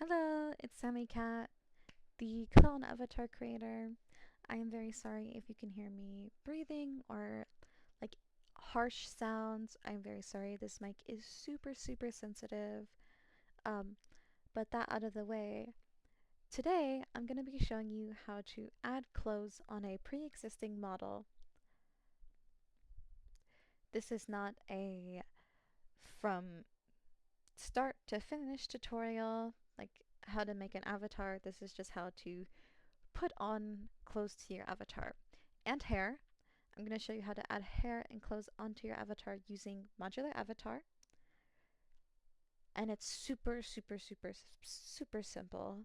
Hello, it's Sammycat, the clone avatar creator. I am very sorry if you can hear me breathing or like harsh sounds. I'm very sorry. This mic is super sensitive. Um, but that out of the way, today I'm going to be showing you how to add clothes on a pre-existing model. This is not a from start to finish tutorial, like how to make an avatar. This is just how to put on clothes to your avatar. And hair. I'm going to show you how to add hair and clothes onto your avatar using modular avatar. And it's super simple.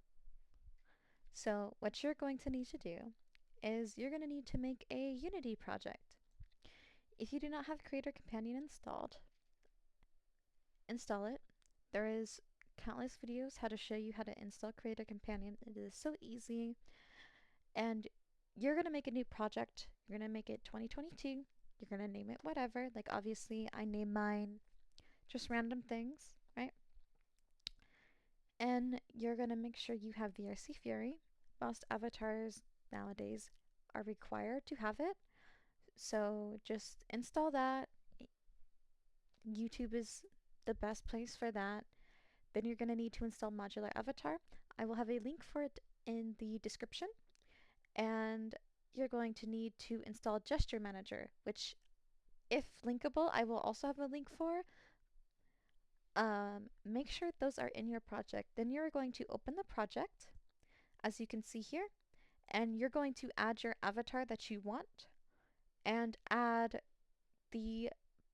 So what you're going to need to do is you're going to need to make a Unity project. If you do not have Creator Companion installed, install it. There is countless videos how to show you how to install Creator Companion. It is so easy. And you're going to make a new project. You're going to make it 2022. You're going to name it whatever. Like, obviously, I name mine just random things, right? And you're going to make sure you have VRC Fury. Most avatars nowadays are required to have it. So just install that. YouTube is the best place for that. Then you're going to need to install Modular Avatar. I will have a link for it in the description. And you're going to need to install Gesture Manager, which, if linkable, I will also have a link for. Make sure those are in your project. Then you're going to open the project, as you can see here, and you're going to add your avatar that you want, and add the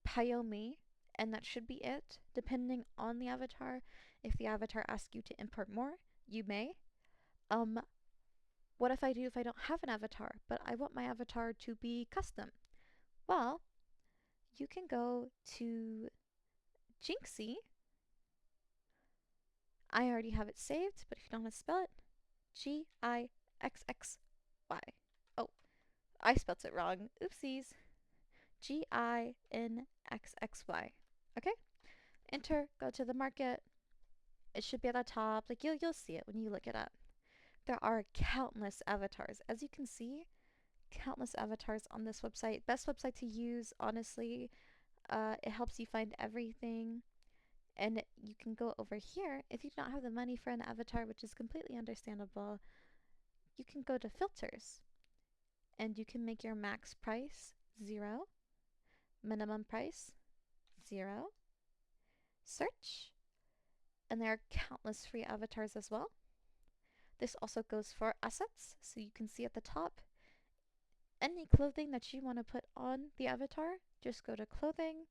Pyomi, and that should be it. Depending on the avatar, if the avatar asks you to import more, you may. What if I don't have an avatar, but I want my avatar to be custom? Well, you can go to Jinxie. I already have it saved, but if you don't know how to spell it, Gixxy. Oh, I spelled it wrong. Oopsies. Ginxxy. Okay? Enter, go to the market. It should be at the top. Like you'll see it when you look it up. There are countless avatars. As you can see, countless avatars on this website. Best website to use, honestly. It helps you find everything. And you can go over here. If you don't have the money for an avatar, which is completely understandable, you can go to filters. And you can make your max price 0, minimum price 0, search, and there are countless free avatars as well. This also goes for assets, so you can see at the top any clothing that you want to put on the avatar, just go to clothing,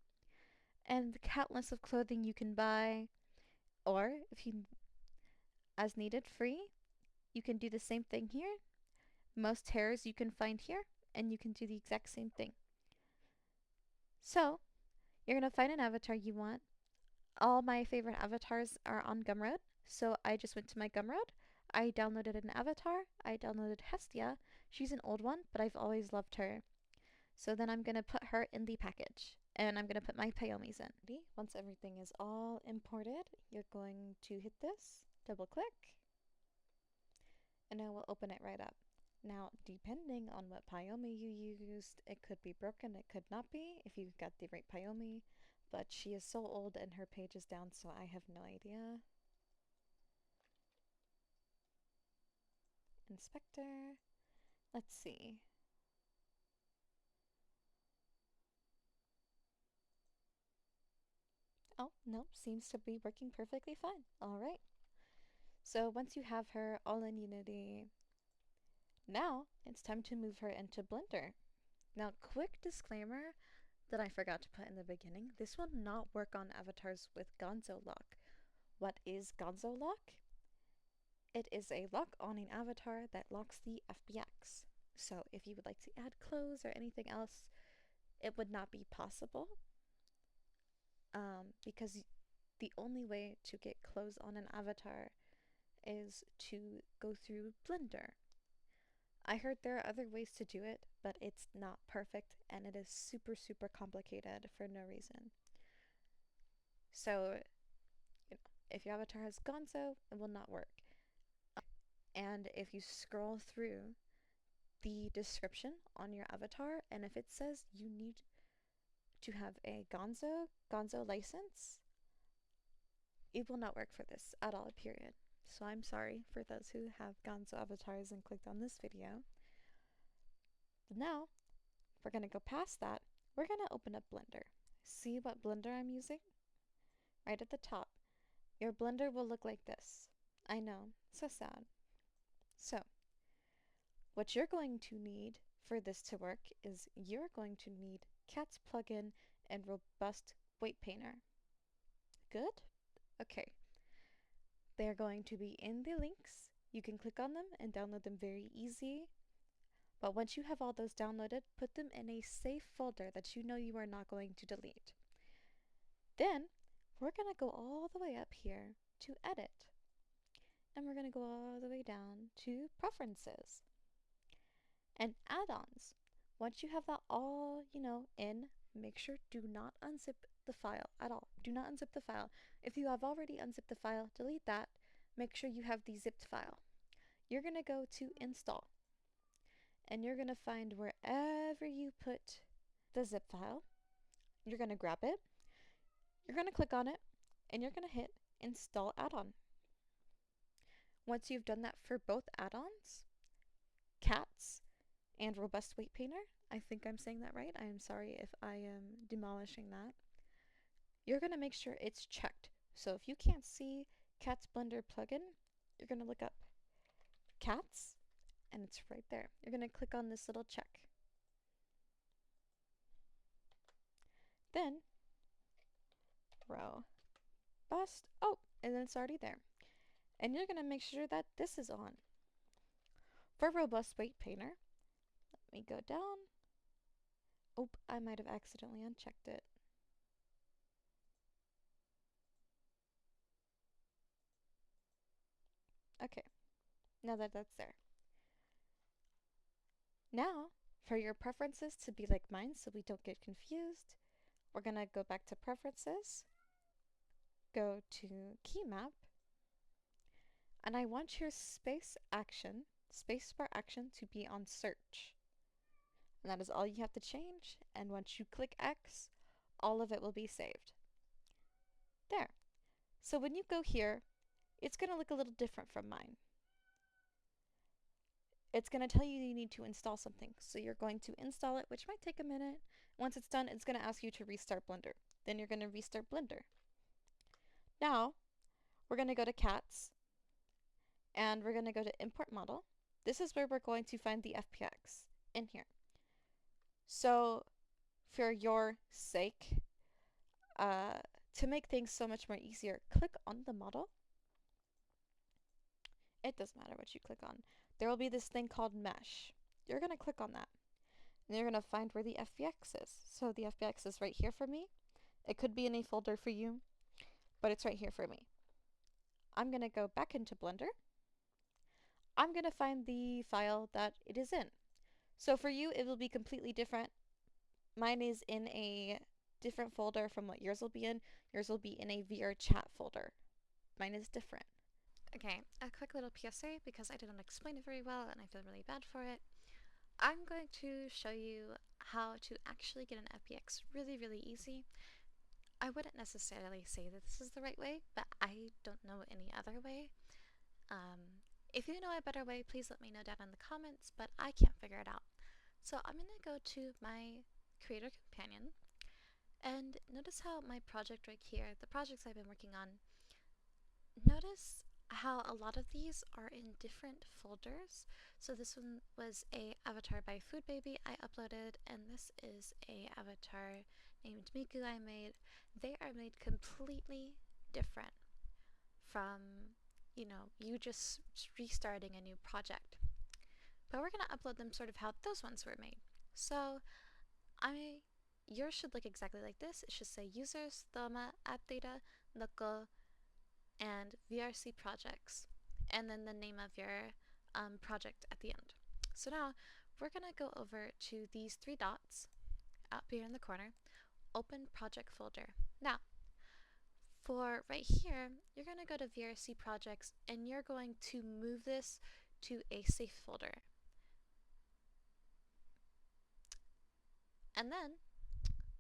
and the countless of clothing you can buy, or if you as needed free, you can do the same thing here. Most hairs you can find here, and you can do the exact same thing. So you're going to find an avatar you want. All my favorite avatars are on Gumroad, so I just went to my Gumroad. I downloaded an avatar. I downloaded Hestia. She's an old one, but I've always loved her. So then I'm going to put her in the package, and I'm going to put my Pyomis in. Once everything is all imported, you're going to hit this, double click, and it will open it right up. Now, depending on what Pyomi you used, it could be broken, it could not be, if you got the right Pyomi, but she is so old and her page is down, so I have no idea. Inspector. Let's see. Oh, no, seems to be working perfectly fine. Alright. So once you have her all in Unity, now it's time to move her into Blender. Now, quick disclaimer that I forgot to put in the beginning. This will not work on avatars with Gonzo lock. What is Gonzo lock? It is a lock on an avatar that locks the FBX. So if you would like to add clothes or anything else, it would not be possible. Because the only way to get clothes on an avatar is to go through Blender. I heard there are other ways to do it, but it's not perfect and it is super complicated for no reason. So, If your avatar has Gonzo, it will not work. And if you scroll through the description on your avatar, and if it says you need to have a Gonzo license, it will not work for this at all, period. So I'm sorry for those who have Gonzo avatars and clicked on this video. But now, we're going to go past that. We're going to open up Blender. See what Blender I'm using? Right at the top. Your Blender will look like this. I know, so sad. So, what you're going to need for this to work is you're going to need Cat's plugin and Robust Weight Painter. Good? Okay. They're going to be in the links. You can click on them and download them very easy. But once you have all those downloaded, put them in a safe folder that you know you are not going to delete. Then, we're going to go all the way up here to Edit. And we're going to go all the way down to Preferences. And Add-ons. Once you have that all, in, make sure do not unzip the file at all. Do not unzip the file. If you have already unzipped the file, delete that. Make sure you have the zipped file. You're going to go to Install. And you're going to find wherever you put the zip file. You're going to grab it. You're going to click on it. And you're going to hit Install Add-on. Once you've done that for both add-ons, Cats and Robust Weight Painter, I think I'm saying that right. I am sorry if I am demolishing that. You're going to make sure it's checked. So if you can't see Cat's Blender plugin, you're going to look up Cats, and it's right there. You're going to click on this little check. Then, Robust, and then it's already there. And you're going to make sure that this is on. For Robust Weight Painter, let me go down. Oh, I might have accidentally unchecked it. Okay, now that that's there. Now, for your preferences to be like mine so we don't get confused, we're going to go back to Preferences, go to Key Map, and I want your spacebar action to be on search. And that is all you have to change, and once you click X, all of it will be saved. There. So when you go here, it's going to look a little different from mine. It's going to tell you you need to install something. So you're going to install it, which might take a minute. Once it's done, it's going to ask you to restart Blender. Then you're going to restart Blender. Now, we're going to go to Cats, and we're going to go to Import Model. This is where we're going to find the FPX in here. So, for your sake, to make things so much more easier, click on the model. It doesn't matter what you click on. There will be this thing called Mesh. You're going to click on that. And you're going to find where the FBX is. So the FBX is right here for me. It could be in a folder for you, but it's right here for me. I'm going to go back into Blender. I'm going to find the file that it is in. So for you, it will be completely different. Mine is in a different folder from what yours will be in. Yours will be in a vrchat folder. Mine is different. Okay, a quick little PSA because I didn't explain it very well and I feel really bad for it. I'm going to show you how to actually get an FBX really, really easy. I wouldn't necessarily say that this is the right way, but I don't know any other way. If you know a better way, please let me know down in the comments, but I can't figure it out. So I'm going to go to my Creator Companion, and notice how my project right here, the projects I've been working on, notice how a lot of these are in different folders. So this one was a avatar by Food Baby I uploaded, and this is a avatar named Miku I made. They are made completely different from, you just restarting a new project. But we're going to upload them sort of how those ones were made. So yours should look exactly like this. It should say users, thoma, app data, knuckle, and VRC projects, and then the name of your project at the end. So now we're going to go over to these three dots up here in the corner, open project folder. Now, For right here, you're going to go to VRC projects and you're going to move this to a safe folder. And then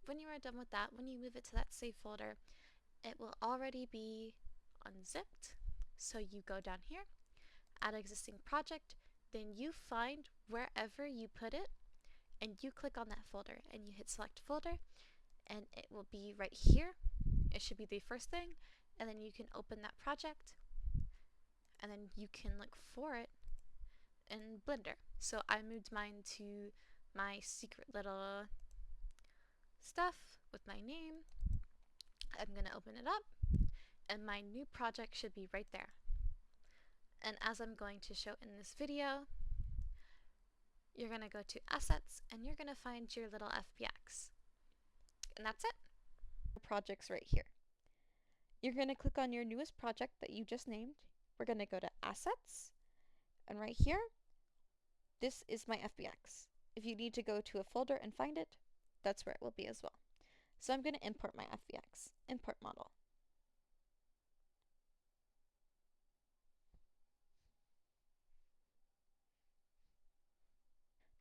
when you are done with that, when you move it to that safe folder, it will already be unzipped. So you go down here, add existing project, then you find wherever you put it and you click on that folder and you hit select folder and it will be right here. It should be the first thing, and then you can open that project and then you can look for it in Blender. So I moved mine to my secret little stuff with my name. I'm going to open it up and my new project should be right there. And as I'm going to show in this video, you're going to go to assets and you're going to find your little FBX. And that's it. Projects right here. You're going to click on your newest project that you just named. We're going to go to assets and right here, this is my FBX. If you need to go to a folder and find it, that's where it will be as well. So I'm going to import my FBX, import model.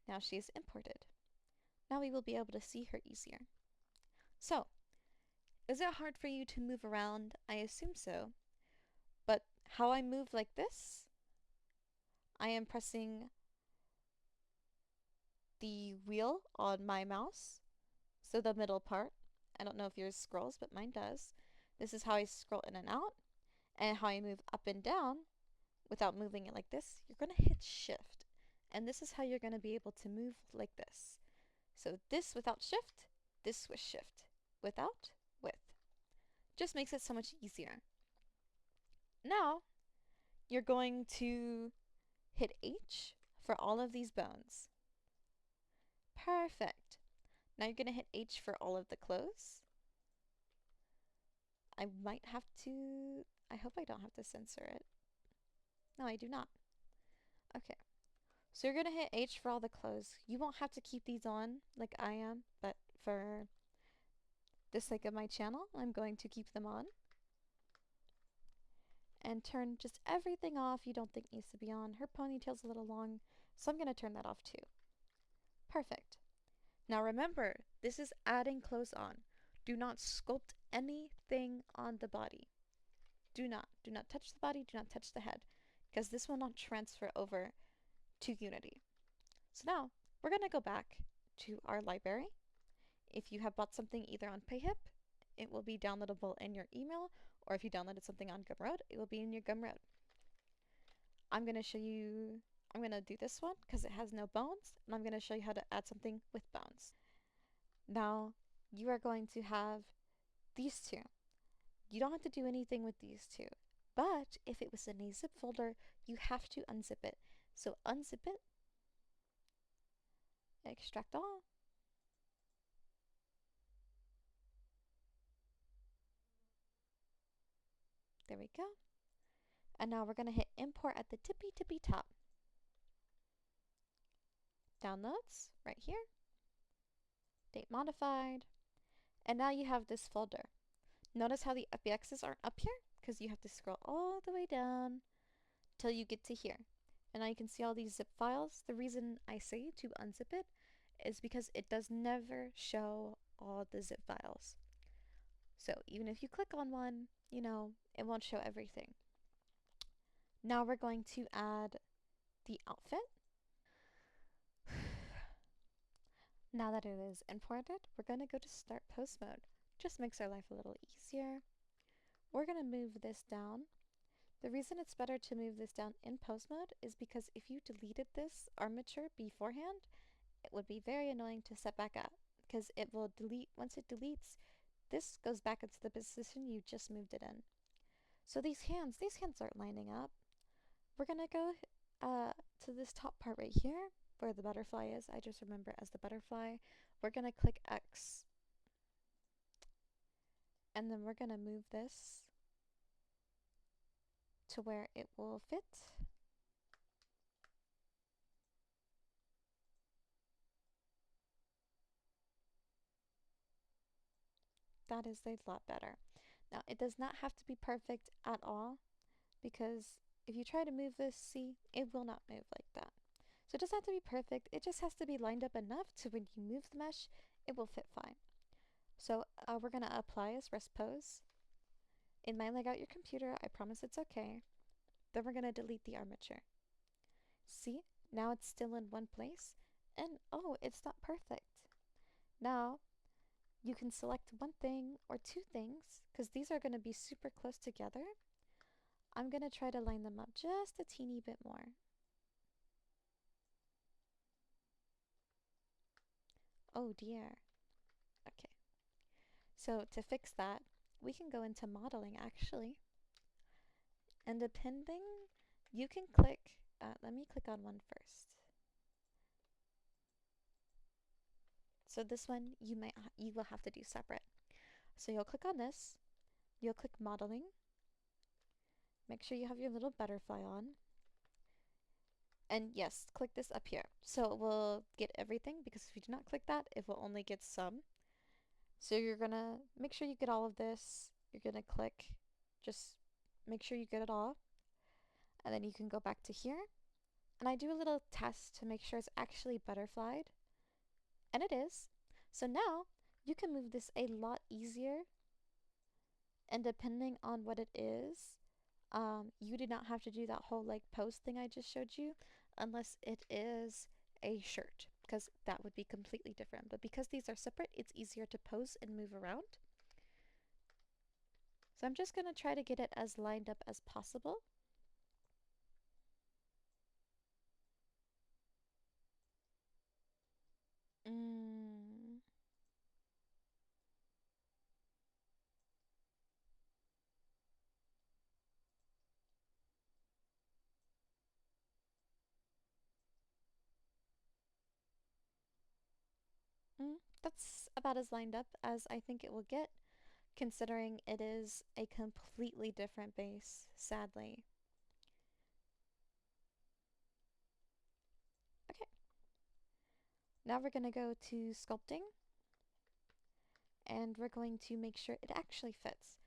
Now she is imported. Now we will be able to see her easier. So, is it hard for you to move around? I assume so. But how I move like this, I am pressing the wheel on my mouse, so the middle part. I don't know if yours scrolls, but mine does. This is how I scroll in and out, and how I move up and down without moving it like this. You're going to hit shift, and this is how you're going to be able to move like this. So this without shift, this with shift, without, with. Just makes it so much easier. Now, you're going to hit H for all of these bones. Perfect. Now you're going to hit H for all of the clothes. I might have to, I hope I don't have to censor it. No, I do not. Okay. So you're going to hit H for all the clothes. You won't have to keep these on like I am, but for the sake of my channel, I'm going to keep them on. And turn just everything off you don't think needs to be on. Her ponytail's a little long, so I'm going to turn that off too. Perfect. Now remember, this is adding clothes on. Do not sculpt anything on the body. Do not. Do not touch the body, do not touch the head, because this will not transfer over to Unity. So now, we're going to go back to our library. If you have bought something either on PayHip, it will be downloadable in your email, or if you downloaded something on Gumroad, it will be in your Gumroad. I'm going to show you, I'm going to do this one because it has no bones, and I'm going to show you how to add something with bones. Now, you are going to have these two. You don't have to do anything with these two, but if it was in a zip folder, you have to unzip it. So unzip it, extract all, there we go. And now we're going to hit import at the tippy top. Downloads, right here. Date modified. And now you have this folder. Notice how the FBXs aren't up here? Because you have to scroll all the way down till you get to here. And now you can see all these zip files. The reason I say to unzip it is because it does never show all the zip files. So even if you click on one, you know, it won't show everything. Now we're going to add the outfit. Now that it is imported, we're going to go to start post mode. Just makes our life a little easier. We're going to move this down. The reason it's better to move this down in post mode is because if you deleted this armature beforehand, it would be very annoying to set back up because it will delete, once it deletes, this goes back into the position you just moved it in. So these hands aren't lining up. We're going to go to this top part right here where the butterfly is. I just remember it as the butterfly. We're going to click X. And then we're going to move this to where it will fit. That is a lot better. Now, it does not have to be perfect at all because if you try to move this, see, it will not move like that. So it doesn't have to be perfect, it just has to be lined up enough to when you move the mesh, it will fit fine. So we're going to apply as rest pose. It might lag out your computer, I promise it's okay. Then we're going to delete the armature. See, now it's still in one place, and oh, it's not perfect. Now, you can select one thing or two things, because these are going to be super close together. I'm going to try to line them up just a teeny bit more. Oh dear. Okay. So to fix that, we can go into modeling actually. And depending, you can click, let me click on one first. So this one you will have to do separate. So you'll click on this, you'll click modeling, make sure you have your little butterfly on, and yes, click this up here. So it will get everything, because if you do not click that, it will only get some. So you're gonna make sure you get all of this, you're gonna click, just make sure you get it all, and then you can go back to here, and I do a little test to make sure it's actually butterflied, and it is. So now you can move this a lot easier, and depending on what it is, you do not have to do that whole like pose thing I just showed you unless it is a shirt, because that would be completely different. But because these are separate, it's easier to pose and move around. So I'm just going to try to get it as lined up as possible. Mm. That's about as lined up as I think it will get, considering it is a completely different base, sadly. Okay, now we're going to go to sculpting, and we're going to make sure it actually fits.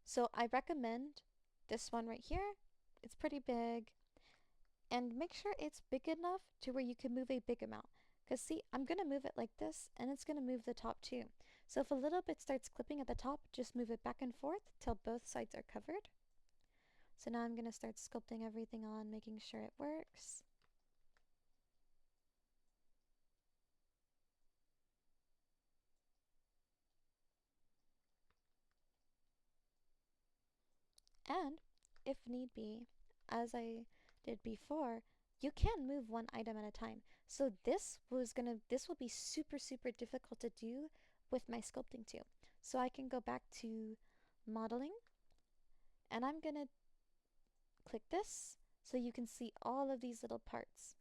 So I recommend this one right here. It's pretty big, and make sure it's big enough to where you can move a big amount. Because see, I'm going to move it like this, and it's going to move the top too. So if a little bit starts clipping at the top, just move it back and forth till both sides are covered. So now I'm going to start sculpting everything on, making sure it works. And if need be, as I did before, you can move one item at a time. So this will be super, super difficult to do with my sculpting too. So I can go back to modeling, and I'm gonna click this so you can see all of these little parts.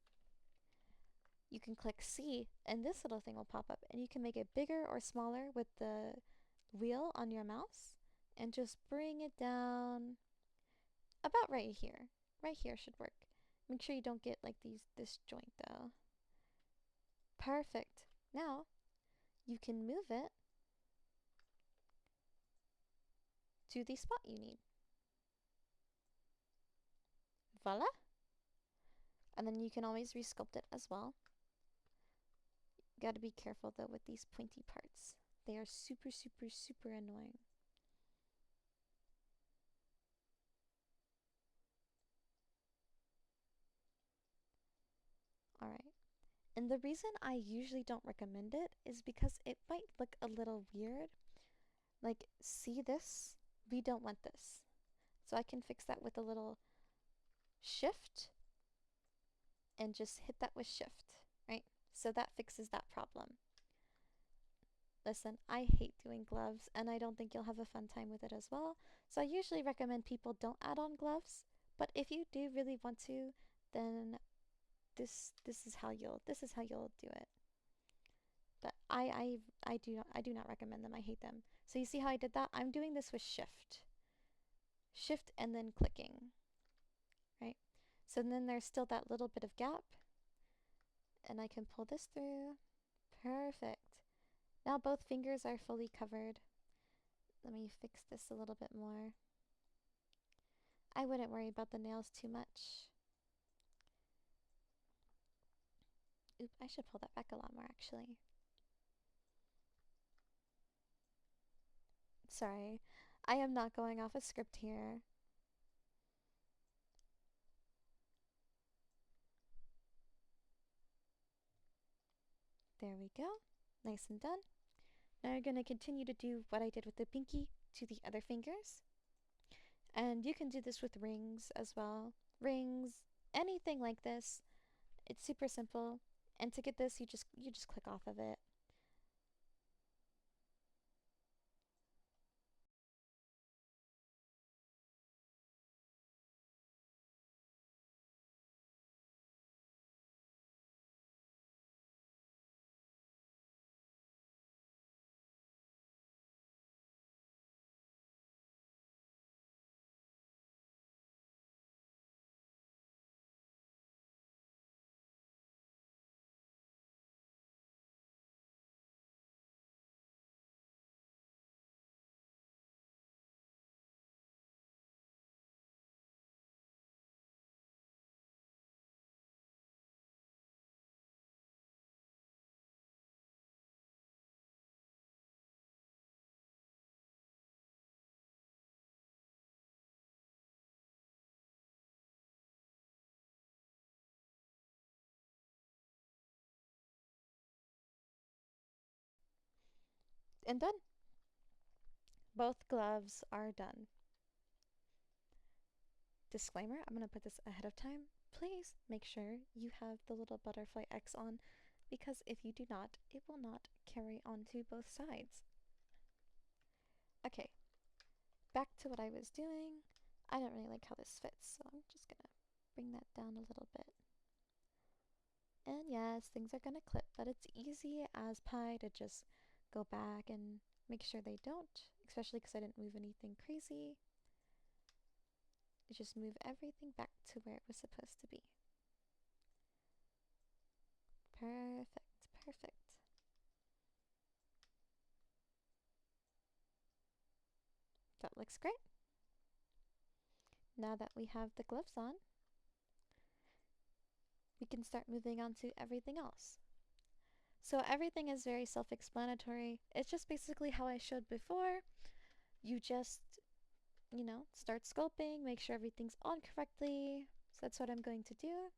You can click C, and this little thing will pop up, and you can make it bigger or smaller with the wheel on your mouse, and just bring it down about right here. Right here should work. Make sure you don't get like this joint though. Perfect. Now you can move it to the spot you need. Voila! And then you can always resculpt it as well. Gotta be careful though with these pointy parts. They are super, super, super annoying. Alright. And the reason I usually don't recommend it is because it might look a little weird. Like, see this? We don't want this. So I can fix that with a little shift and just hit that with shift, right? So that fixes that problem. Listen, I hate doing gloves, and I don't think you'll have a fun time with it as well. So I usually recommend people don't add on gloves, but if you do really want to, then this is how you'll do it. But I do not recommend them. I hate them. So you see how I did that? I'm doing this with shift. Shift and then clicking, right? So then there's still that little bit of gap, and I can pull this through. Perfect. Now both fingers are fully covered. Let me fix this a little bit more. I wouldn't worry about the nails too much. Oop, I should pull that back a lot more actually. Sorry, I am not going off a script here. There we go. Nice and done. Now you're going to continue to do what I did with the pinky to the other fingers. And you can do this with rings as well. Rings, anything like this. It's super simple. And to get this, you just click off of it. And done. Both gloves are done. Disclaimer, I'm going to put this ahead of time. Please make sure you have the little butterfly X on, because if you do not, it will not carry onto both sides. Okay, back to what I was doing. I don't really like how this fits, so I'm just going to bring that down a little bit. And yes, things are going to clip, but it's easy as pie to just go back and make sure they don't, especially because I didn't move anything crazy. Just move everything back to where it was supposed to be. Perfect, perfect. That looks great. Now that we have the gloves on, we can start moving on to everything else. So everything is very self-explanatory. It's just basically how I showed before. You just, start sculpting, make sure everything's on correctly. So that's what I'm going to do.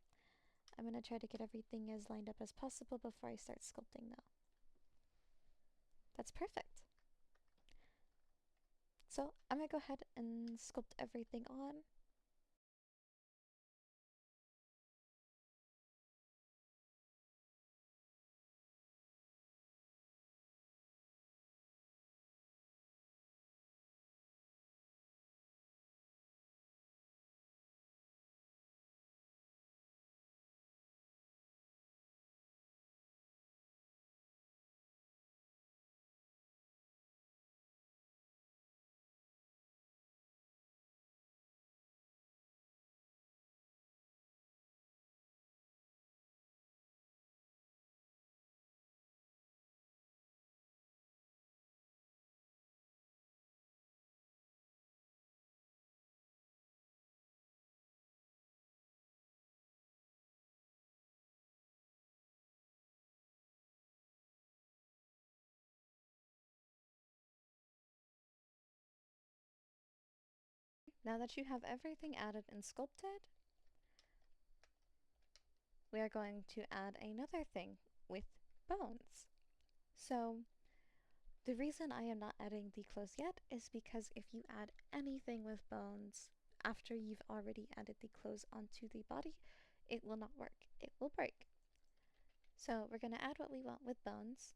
I'm going to try to get everything as lined up as possible before I start sculpting though. That's perfect. So I'm going to go ahead and sculpt everything on. Now that you have everything added and sculpted, we are going to add another thing with bones. So the reason I am not adding the clothes yet is because if you add anything with bones after you've already added the clothes onto the body, it will not work. It will break. So we're going to add what we want with bones.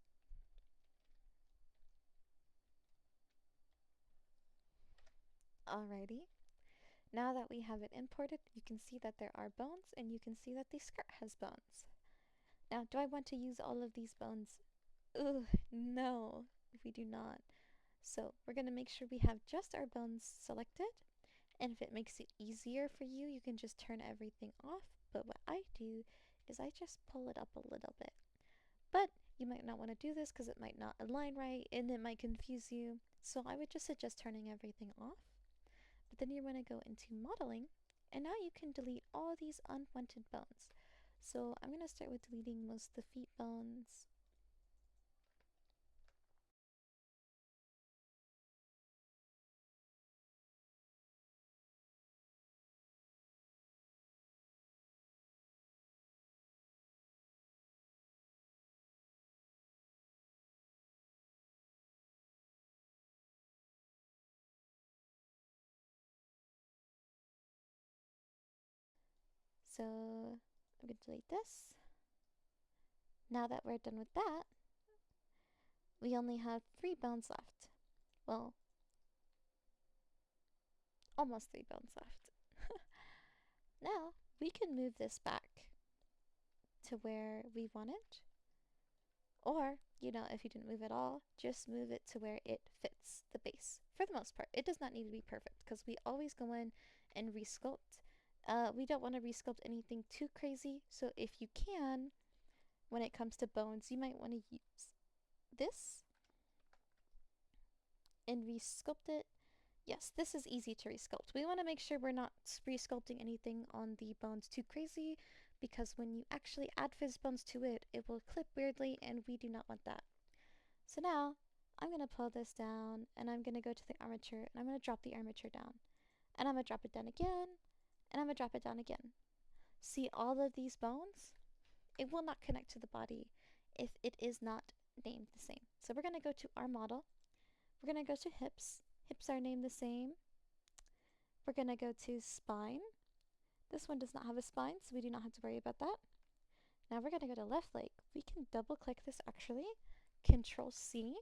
Alrighty. Now that we have it imported, you can see that there are bones and you can see that the skirt has bones. Now, do I want to use all of these bones? Ugh, no, we do not. So we're going to make sure we have just our bones selected. And if it makes it easier for you, you can just turn everything off. But what I do is I just pull it up a little bit. But you might not want to do this because it might not align right and it might confuse you. So I would just suggest turning everything off. But then you're going to go into modeling, and now you can delete all these unwanted bones. So I'm going to start with deleting most of the feet bones. So I'm going to delete this. Now that we're done with that, we only have 3 bones left. Well, almost 3 bones left. Now we can move this back to where we want it. Or, if you didn't move at all, just move it to where it fits the base. For the most part, it does not need to be perfect because we always go in and resculpt. We don't want to resculpt anything too crazy, so if you can, when it comes to bones, you might want to use this and resculpt it. Yes, this is easy to resculpt. We want to make sure we're not resculpting anything on the bones too crazy, because when you actually add fizz bones to it, it will clip weirdly, and we do not want that. So now, I'm going to pull this down, and I'm going to go to the armature, and I'm going to drop the armature down. And I'm going to drop it down again, and I'm going to drop it down again. See all of these bones? It will not connect to the body if it is not named the same. So we're going to go to our model. We're going to go to hips. Hips are named the same. We're going to go to spine. This one does not have a spine, so we do not have to worry about that. Now we're going to go to left leg. We can double click this actually. Control C,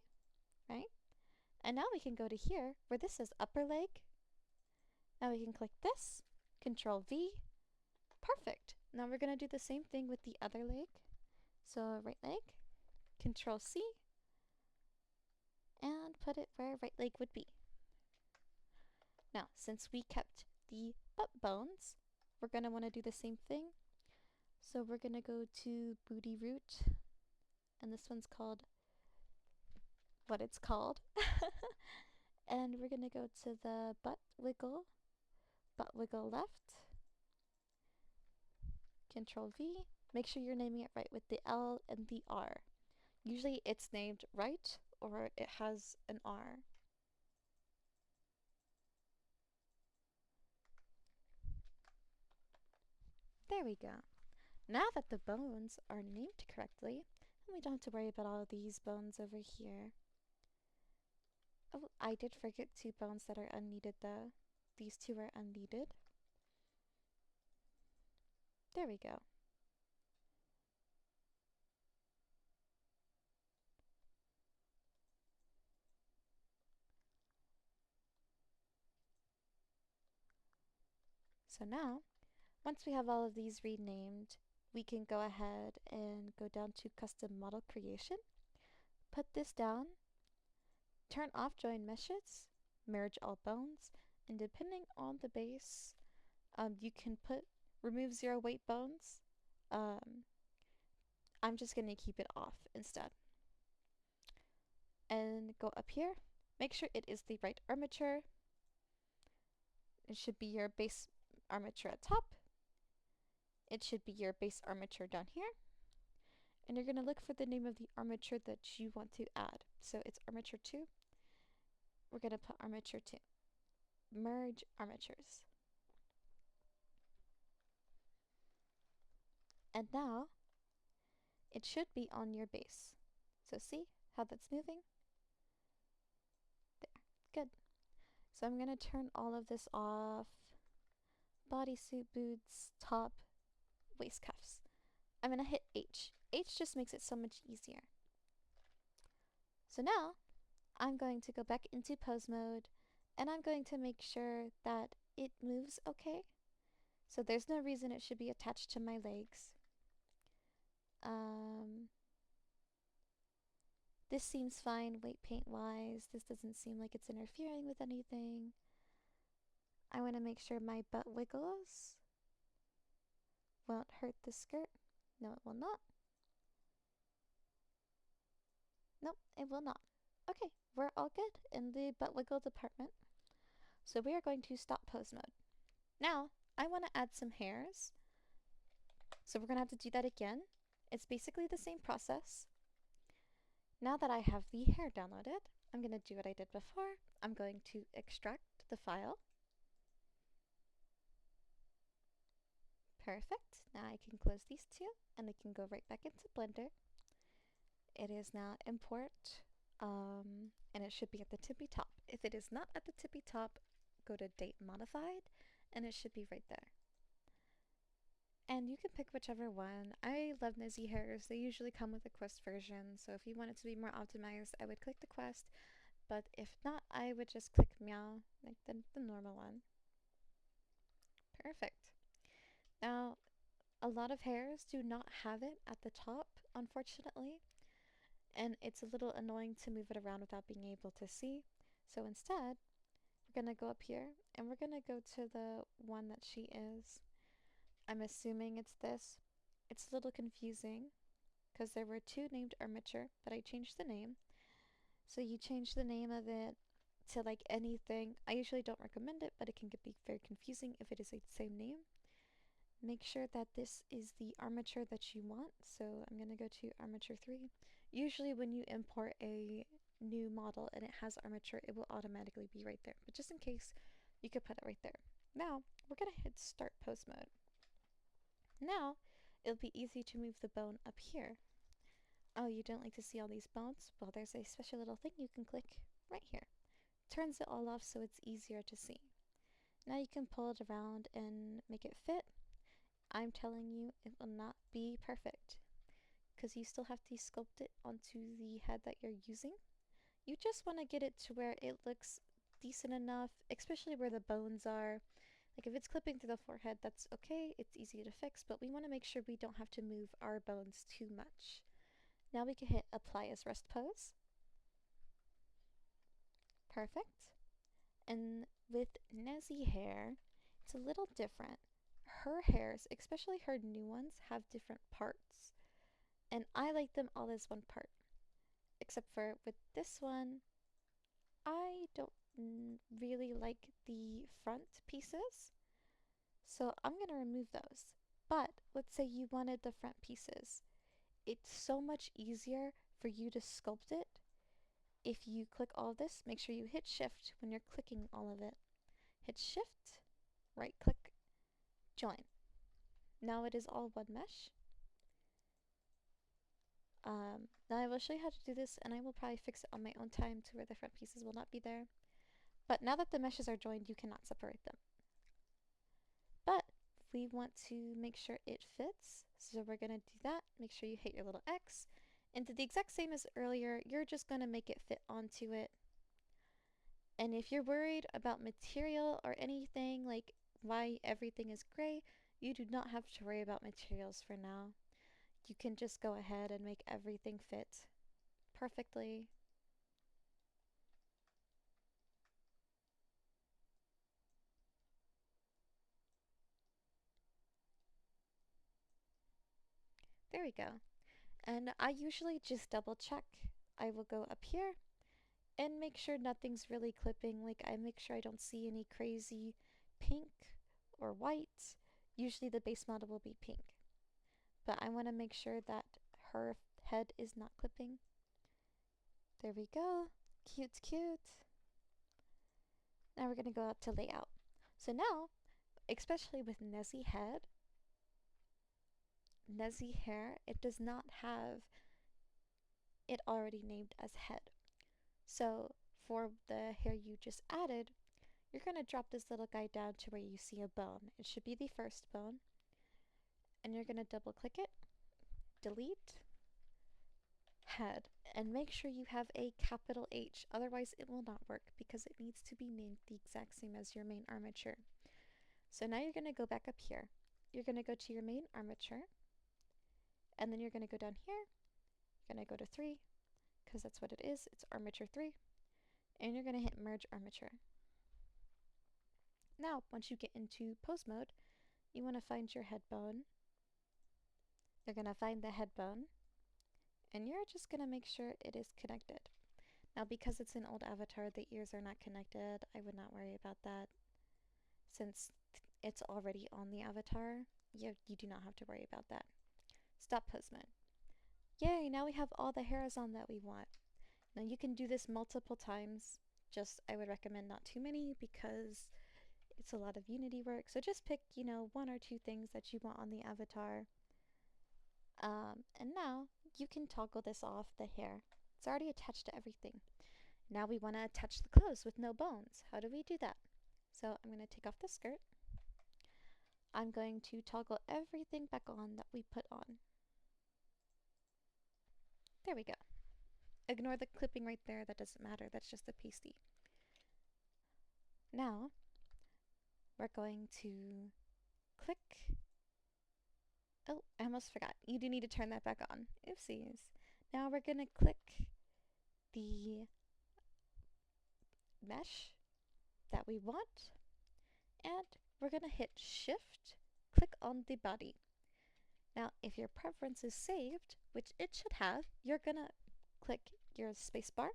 right? And now we can go to here where this says upper leg. Now we can click this. Control V. Perfect. Now we're going to do the same thing with the other leg. So right leg. Control C. And put it where right leg would be. Now, since we kept the butt bones, we're going to want to do the same thing. So we're going to go to booty root, and this one's called what it's called. And we're going to go to the butt wiggle left, Control V. Make sure you're naming it right with the L and the R. Usually it's named right, or it has an R. There we go. Now that the bones are named correctly, and we don't have to worry about all of these bones over here. Oh, I did forget 2 bones that are unneeded though. These 2 are unneeded. There we go. So now, once we have all of these renamed, we can go ahead and go down to custom model creation, put this down, turn off join meshes, merge all bones, and depending on the base, you can remove 0 weight bones. I'm just going to keep it off instead. And go up here, make sure it is the right armature. It should be your base armature at top. It should be your base armature down here. And you're going to look for the name of the armature that you want to add. So it's armature 2. We're going to put armature 2. Merge armatures. And now, it should be on your base. So see how that's moving? There. Good. So I'm going to turn all of this off. Bodysuit, boots, top, waist cuffs. I'm going to hit H. H just makes it so much easier. So now, I'm going to go back into pose mode, and I'm going to make sure that it moves okay. So there's no reason it should be attached to my legs. This seems fine weight paint wise. This doesn't seem like it's interfering with anything. I want to make sure my butt wiggles won't hurt the skirt. No, it will not. Nope, it will not. Okay, we're all good in the butt wiggle department. So we are going to stop pose mode. Now, I want to add some hairs. So we're going to have to do that again. It's basically the same process. Now that I have the hair downloaded, I'm going to do what I did before. I'm going to extract the file. Perfect. Now I can close these two and I can go right back into Blender. It is now import, and it should be at the tippy top. If it is not at the tippy top, go to date modified and it should be right there. And you can pick whichever one. I love Nizzy hairs. They usually come with a Quest version, so if you want it to be more optimized, I would click the Quest, but if not, I would just click Meow, like the normal one. Perfect. Now, a lot of hairs do not have it at the top, unfortunately, and it's a little annoying to move it around without being able to see. So instead, we're going to go up here, and we're going to go to the one that she is. I'm assuming it's this. It's a little confusing because there were two named armature, but I changed the name. So you change the name of it to like anything. I usually don't recommend it, but it can be very confusing if it is the same name. Make sure that this is the armature that you want. So I'm going to go to armature 3. Usually when you import a new model and it has armature, it will automatically be right there. But just in case, you could put it right there. Now, we're going to hit start pose mode. Now, it'll be easy to move the bone up here. Oh, you don't like to see all these bones? Well, there's a special little thing you can click right here. Turns it all off so it's easier to see. Now you can pull it around and make it fit. I'm telling you, it will not be perfect because you still have to sculpt it onto the head that you're using. You just want to get it to where it looks decent enough, especially where the bones are. Like if it's clipping through the forehead, that's okay, it's easy to fix, but we want to make sure we don't have to move our bones too much. Now we can hit apply as rest pose. Perfect. And with Nezzy hair, it's a little different. Her hairs, especially her new ones, have different parts. And I like them all as one part. Except for with this one, I don't really like the front pieces. So I'm going to remove those. But let's say you wanted the front pieces. It's so much easier for you to sculpt it if you click all of this. Make sure you hit shift when you're clicking all of it. Hit shift, right click, join. Now it is all one mesh. Now I will show you how to do this, and I will probably fix it on my own time to where the front pieces will not be there. But now that the meshes are joined, you cannot separate them. But we want to make sure it fits, so we're going to do that. Make sure you hit your little X, and do the exact same as earlier. You're just going to make it fit onto it. And if you're worried about material or anything, like why everything is gray, you do not have to worry about materials for now. You can just go ahead and make everything fit perfectly. There we go. And I usually just double check. I will go up here and make sure nothing's really clipping. Like I make sure I don't see any crazy pink or white. Usually the base model will be pink. But I want to make sure that her head is not clipping. There we go. Cute, cute. Now we're going to go up to layout. So now, especially with Nezzy head, Nezzy hair, it does not have it already named as head. So for the hair you just added, you're going to drop this little guy down to where you see a bone. It should be the first bone. And you're going to double click it, delete, head, and make sure you have a capital H. Otherwise it will not work because it needs to be named the exact same as your main armature. So now you're going to go back up here. You're going to go to your main armature, and then you're going to go down here. You're going to go to 3, because that's what it is. It's armature 3. And you're going to hit merge armature. Now, once you get into pose mode, you want to find your head bone. You're going to find the head bone, and you're just going to make sure it is connected. Now, because it's an old avatar, the ears are not connected. I would not worry about that since it's already on the avatar. You do not have to worry about that. Stop pose mode. Yay, now we have all the hairs on that we want. Now you can do this multiple times. Just, I would recommend not too many because it's a lot of Unity work. So just pick, one or two things that you want on the avatar. And now you can toggle this off, the hair. It's already attached to everything. Now we want to attach the clothes with no bones. How do we do that? So I'm going to take off the skirt. I'm going to toggle everything back on that we put on. There we go. Ignore the clipping right there. That doesn't matter. That's just the pasty. Now we're going to click. Oh, I almost forgot. You do need to turn that back on. Oopsies. Now we're going to click the mesh that we want, and we're going to hit Shift, click on the body. Now, if your preference is saved, which it should have, you're going to click your spacebar,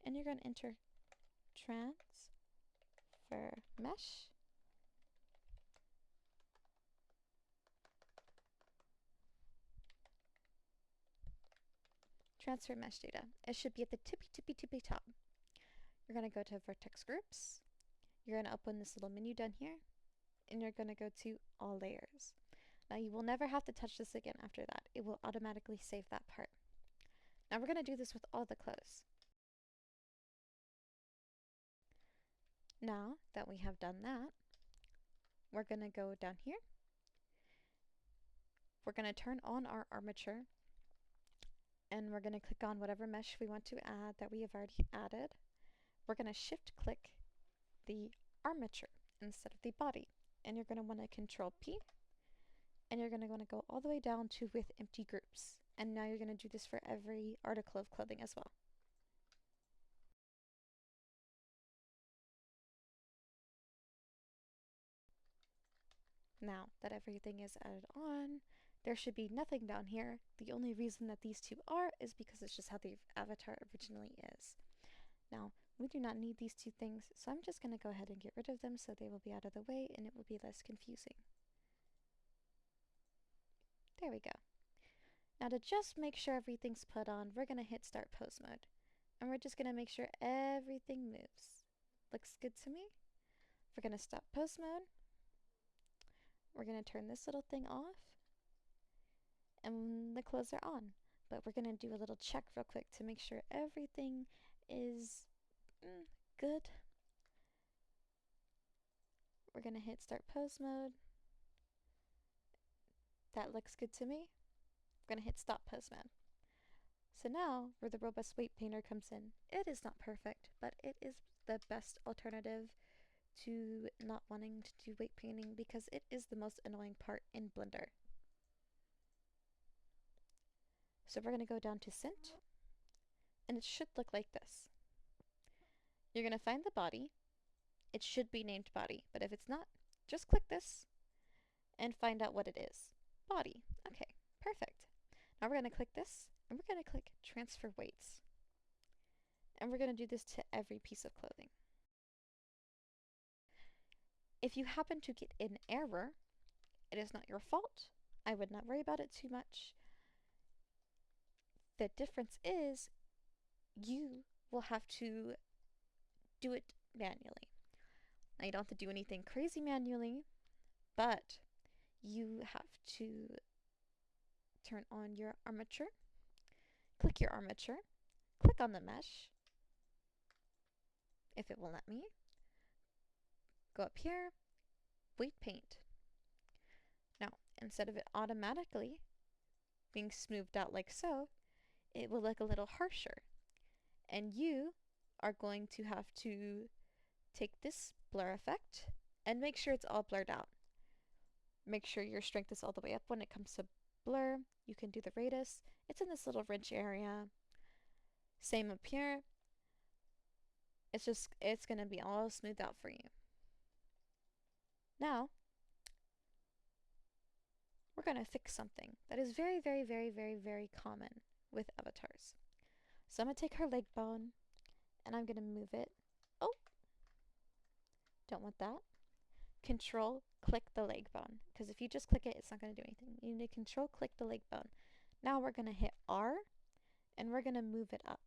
and you're going to enter transfer mesh. Transfer mesh data. It should be at the tippy top. You're going to go to vertex groups. You're going to open this little menu down here, and you're going to go to all layers. Now you will never have to touch this again after that. It will automatically save that part. Now we're going to do this with all the clothes. Now that we have done that, we're going to go down here. We're going to turn on our armature, and we're going to click on whatever mesh we want to add that we have already added. We're going to shift click the armature instead of the body, and you're going to want to control P, and you're going to want to go all the way down to with empty groups. And now you're going to do this for every article of clothing as well. Now that everything is added on, there should be nothing down here. The only reason that these two are is because it's just how the avatar originally is. Now, we do not need these two things, so I'm just going to go ahead and get rid of them so they will be out of the way and it will be less confusing. There we go. Now to just make sure everything's put on, we're going to hit start pose mode. And we're just going to make sure everything moves. Looks good to me. We're going to stop pose mode. We're going to turn this little thing off. And the clothes are on. But we're going to do a little check real quick to make sure everything is good. We're going to hit start pose mode. That looks good to me. We're going to hit stop pose mode. So now, where the robust weight painter comes in, it is not perfect, but it is the best alternative to not wanting to do weight painting because it is the most annoying part in Blender. So we're going to go down to Scent, and it should look like this. You're going to find the body. It should be named body, but if it's not, just click this and find out what it is. Body. Okay, perfect. Now we're going to click this, and we're going to click Transfer Weights. And we're going to do this to every piece of clothing. If you happen to get an error, it is not your fault. I would not worry about it too much. The difference is you will have to do it manually. Now you don't have to do anything crazy manually, but you have to turn on your armature, click your armature, click on the mesh, if it will let me, go up here, weight paint. Now, instead of it automatically being smoothed out like so, it will look a little harsher. And you are going to have to take this blur effect and make sure it's all blurred out. Make sure your strength is all the way up when it comes to blur. You can do the radius. It's in this little wrench area. Same up here. It's going to be all smoothed out for you. Now, we're going to fix something that is very, very, very, very, very common with avatars. So I'm going to take her leg bone, and I'm going to move it. Oh, don't want that. Control click the leg bone, because if you just click it, it's not going to do anything. You need to control click the leg bone. Now we're going to hit R, and we're going to move it up.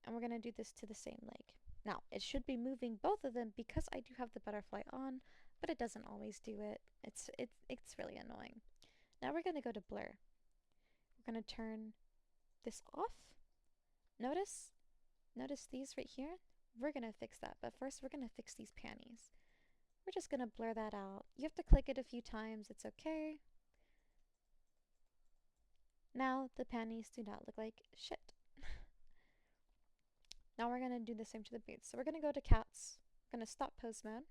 And we're going to do this to the same leg. Now, it should be moving both of them because I do have the butterfly on, but it doesn't always do it. It's really annoying. Now we're going to go to blur. We're going to turn this off. Notice these right here? We're going to fix that, but first we're going to fix these panties. We're just going to blur that out. You have to click it a few times, it's okay. Now the panties do not look like shit. Now we're going to do the same to the boots. So we're going to go to cats. We're going to stop pose mode.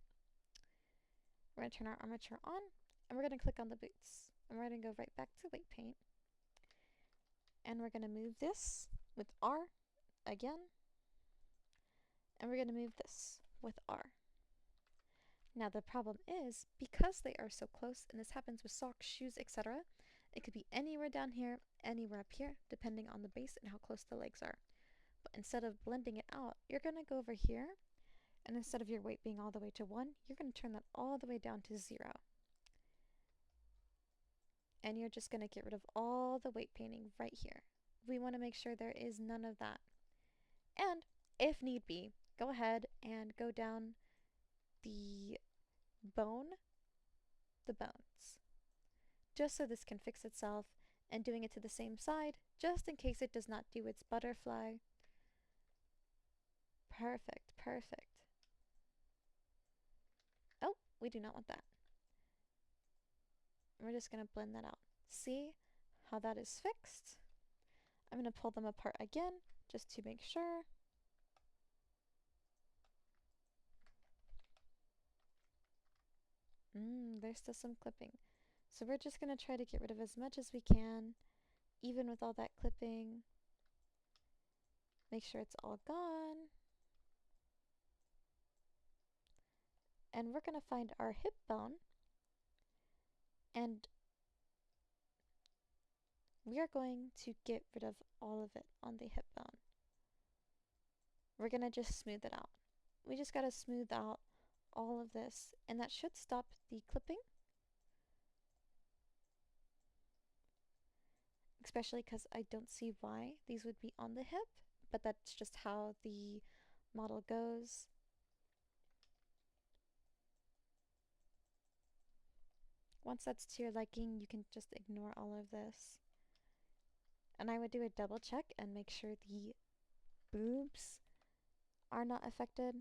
We're going to turn our armature on, and we're going to click on the boots. And we're going to go right back to weight paint. And we're going to move this with R again. And we're going to move this with R. Now the problem is, because they are so close, and this happens with socks, shoes, etc., it could be anywhere down here, anywhere up here, depending on the base and how close the legs are. But instead of blending it out, you're going to go over here, and instead of your weight being all the way to 1, you're going to turn that all the way down to 0. And you're just going to get rid of all the weight painting right here. We want to make sure there is none of that. And if need be, go ahead and go down the bones, just so this can fix itself, and doing it to the same side, just in case it does not do its butterfly. Perfect, perfect. Oh, we do not want that. We're just going to blend that out. See how that is fixed? I'm going to pull them apart again, just to make sure. There's still some clipping. So we're just going to try to get rid of as much as we can, even with all that clipping. Make sure it's all gone. And we're going to find our hip bone, and we are going to get rid of all of it on the hip bone. We're going to just smooth it out. We just got to smooth out all of this, and that should stop the clipping. Especially because I don't see why these would be on the hip, but that's just how the model goes. Once that's to your liking, you can just ignore all of this. And I would do a double check and make sure the boobs are not affected.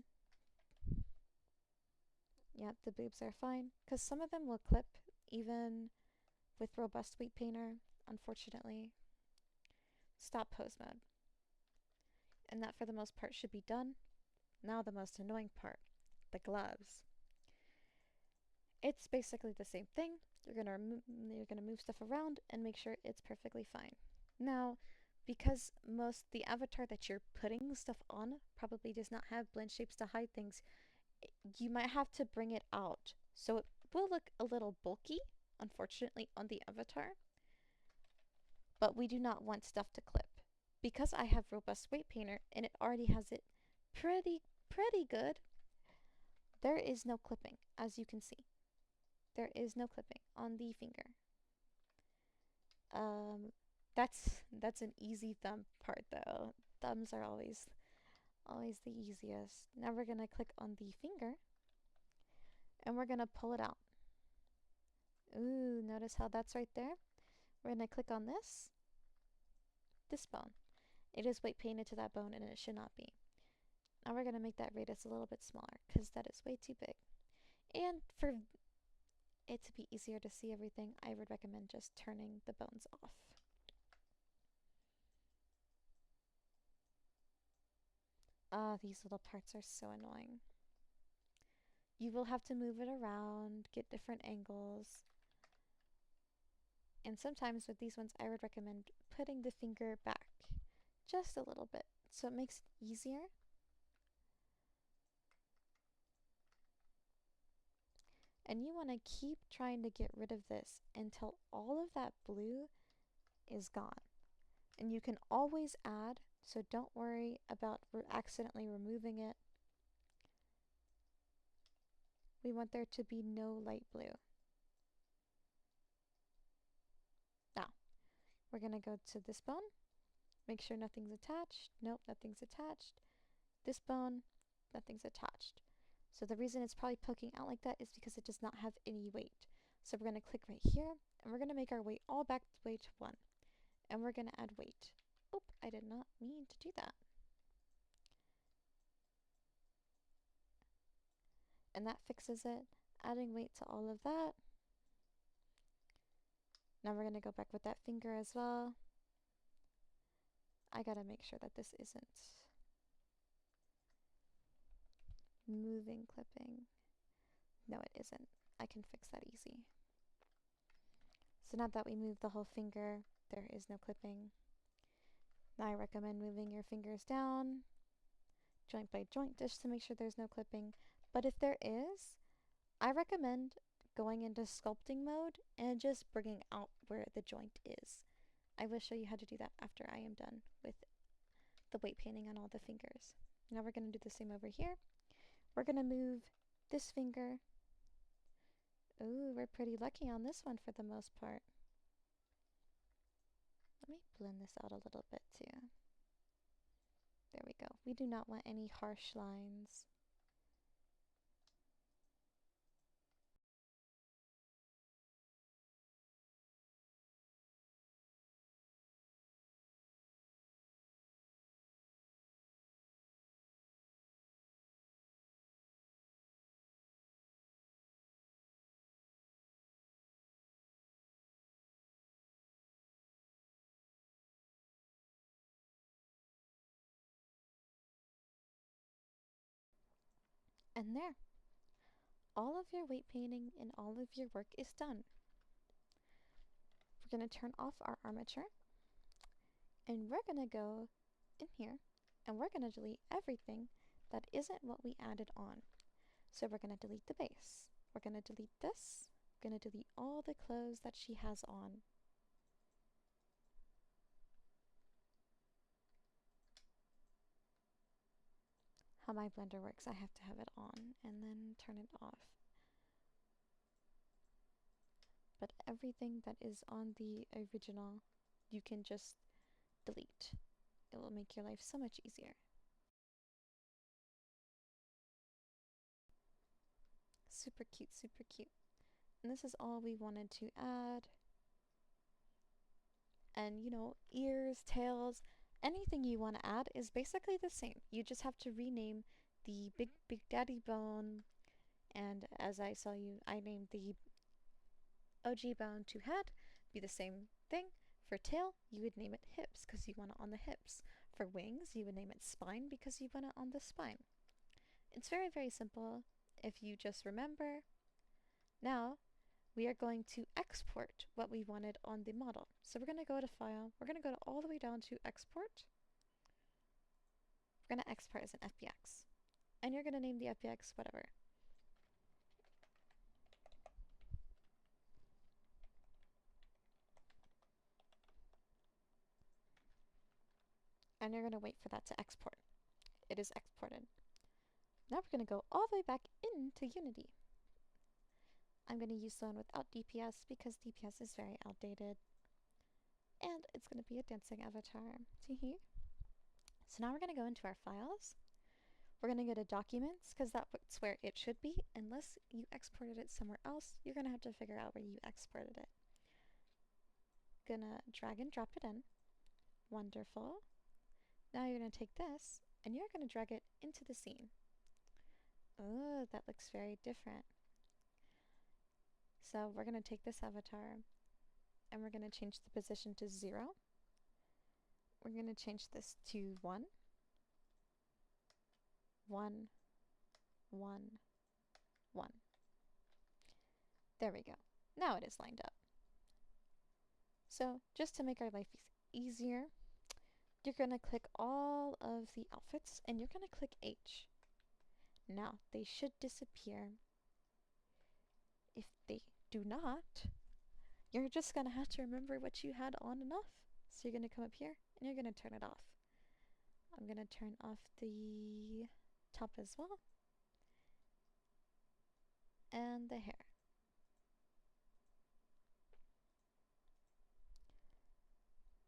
Yep, the boobs are fine, because some of them will clip even with robust weight painter, unfortunately. Stop pose mode. And that for the most part should be done. Now the most annoying part, the gloves. It's basically the same thing. You're gonna move stuff around and make sure it's perfectly fine. Now, because the avatar that you're putting stuff on probably does not have blend shapes to hide things, you might have to bring it out. So it will look a little bulky, unfortunately, on the avatar. But we do not want stuff to clip. Because I have robust weight painter and it already has it pretty good, there is no clipping, as you can see. There is no clipping on the finger. That's an easy thumb part though. Thumbs are always the easiest. Now we're gonna click on the finger and we're gonna pull it out. Ooh, notice how that's right there? We're gonna click on this bone. It is weight painted to that bone and it should not be. Now we're gonna make that radius a little bit smaller because that is way too big. And for it to be easier to see everything, I would recommend just turning the bones off. These little parts are so annoying. You will have to move it around, get different angles. And sometimes with these ones, I would recommend putting the finger back just a little bit so it makes it easier. And you want to keep trying to get rid of this until all of that blue is gone. And you can always add So don't worry about accidentally removing it. We want there to be no light blue. Now, we're going to go to this bone. Make sure nothing's attached. Nope, nothing's attached. This bone, nothing's attached. So the reason it's probably poking out like that is because it does not have any weight. So we're going to click right here, and we're going to make our weight all back the way to 1. And we're going to add weight. Oop, I did not mean to do that. And that fixes it. Adding weight to all of that. Now we're going to go back with that finger as well. I gotta make sure that this isn't moving clipping. No, it isn't. I can fix that easy. So now that we move the whole finger, there is no clipping. Now I recommend moving your fingers down, joint by joint, just to make sure there's no clipping. But if there is, I recommend going into sculpting mode and just bringing out where the joint is. I will show you how to do that after I am done with the weight painting on all the fingers. Now we're going to do the same over here. We're going to move this finger. Ooh, we're pretty lucky on this one for the most part. Let me blend this out a little bit too. There we go. We do not want any harsh lines. And there. All of your weight painting and all of your work is done. We're going to turn off our armature. And we're going to go in here and we're going to delete everything that isn't what we added on. So we're going to delete the base. We're going to delete this. We're going to delete all the clothes that she has on. How my blender works, I have to have it on and then turn it off. But everything that is on the original, you can just delete. It will make your life so much easier. Super cute, super cute. And this is all we wanted to add. And you know, ears, tails, anything you want to add is basically the same. You just have to rename the Big Daddy bone, and as I saw you, I named the OG bone to head, be the same thing. For tail, you would name it hips because you want it on the hips. For wings, you would name it spine because you want it on the spine. It's very, very simple if you just remember. Now, we are going to export what we wanted on the model. So we're going to go to File. We're going to go all the way down to Export. We're going to export as an FBX. And you're going to name the FBX whatever. And you're going to wait for that to export. It is exported. Now we're going to go all the way back into Unity. I'm going to use the one without DPS because DPS is very outdated. And it's going to be a dancing avatar. So now we're going to go into our files. We're going to go to Documents because that's where it should be. Unless you exported it somewhere else, you're going to have to figure out where you exported it. Gonna drag and drop it in. Wonderful. Now you're going to take this and you're going to drag it into the scene. Oh, that looks very different. So we're going to take this avatar and we're going to change the position to 0. We're going to change this to 1. 1, 1, 1. There we go. Now it is lined up. So just to make our life easier, you're going to click all of the outfits and you're going to click H. Now they should disappear. If they do not, you're just going to have to remember what you had on and off. So you're going to come up here and you're going to turn it off. I'm going to turn off the top as well. And the hair.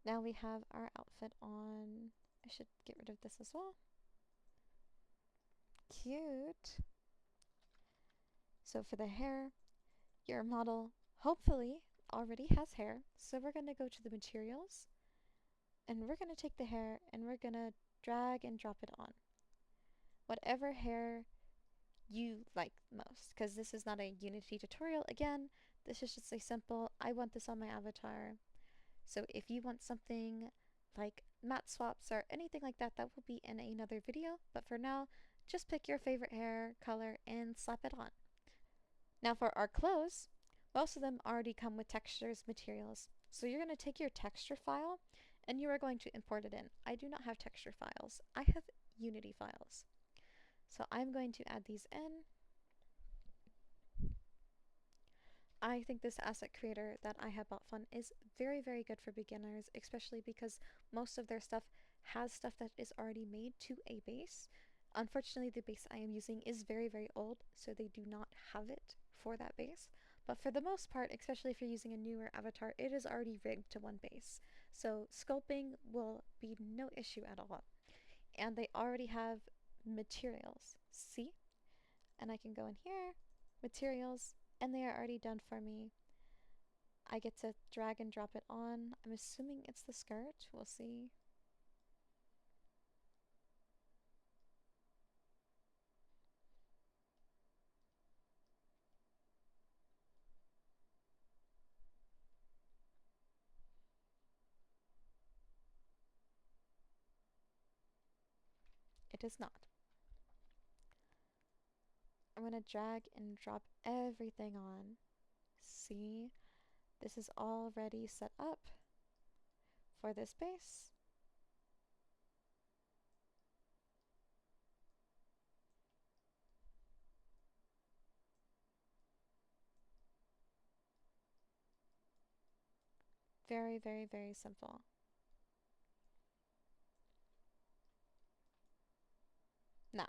Now we have our outfit on. I should get rid of this as well. Cute. So for the hair, your model hopefully already has hair. So we're going to go to the materials and we're going to take the hair and we're going to drag and drop it on. Whatever hair you like most, because this is not a Unity tutorial. Again, this is just a simple, I want this on my avatar. So if you want something like matte swaps or anything like that, that will be in another video. But for now, just pick your favorite hair color and slap it on. Now for our clothes, most of them already come with textures materials. So you're going to take your texture file and you are going to import it in. I do not have texture files. I have Unity files. So I'm going to add these in. I think this asset creator that I have bought fun is very, very good for beginners, especially because most of their stuff has stuff that is already made to a base. Unfortunately, the base I am using is very, very old, so they do not have it for that base. But for the most part, especially if you're using a newer avatar, it is already rigged to one base. So sculpting will be no issue at all. And they already have materials. See? And I can go in here, materials, and they are already done for me. I get to drag and drop it on. I'm assuming it's the skirt. We'll see. It is not. I'm going to drag and drop everything on. See? This is already set up for this base. Very, very, very simple. Now,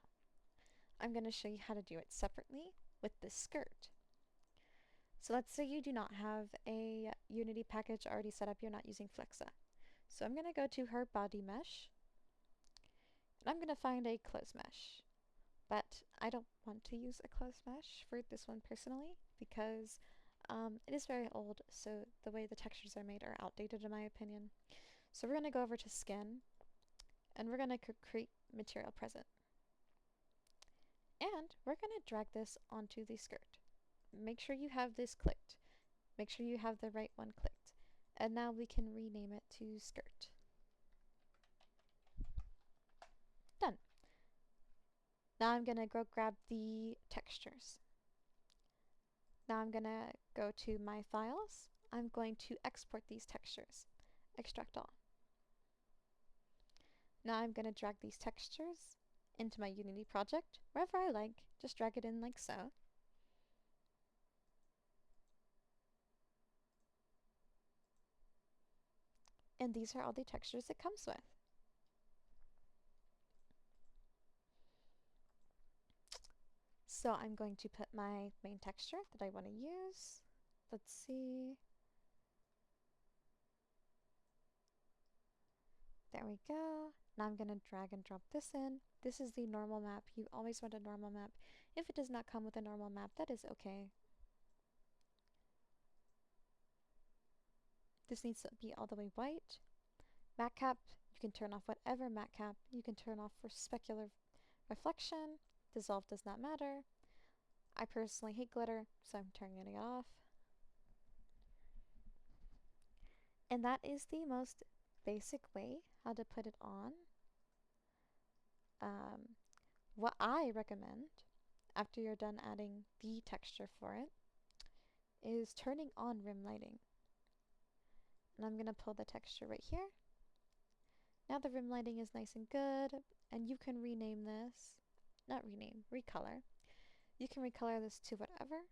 I'm going to show you how to do it separately with the skirt. So let's say you do not have a Unity package already set up, you're not using Flexa. So I'm going to go to her body mesh, and I'm going to find a clothes mesh. But I don't want to use a clothes mesh for this one personally because it is very old, so the way the textures are made are outdated in my opinion. So we're going to go over to skin, and we're going to create material present. And we're going to drag this onto the skirt. Make sure you have this clicked. Make sure you have the right one clicked. And now we can rename it to skirt. Done. Now I'm going to go grab the textures. Now I'm going to go to my files. I'm going to export these textures. Extract all. Now I'm going to drag these textures into my Unity project, wherever I like. Just drag it in like so. And these are all the textures it comes with. So I'm going to put my main texture that I want to use. Let's see. There we go. Now I'm going to drag and drop this in. This is the normal map. You always want a normal map. If it does not come with a normal map, that is okay. This needs to be all the way white. Matte cap, you can turn off whatever matte cap. You can turn off for specular reflection. Dissolve does not matter. I personally hate glitter, so I'm turning it off. And that is the most basic way how to put it on. What I recommend after you're done adding the texture for it is turning on rim lighting. And I'm going to pull the texture right here. Now the rim lighting is nice and good, and you can rename this, not rename, recolor. You can recolor this to whatever.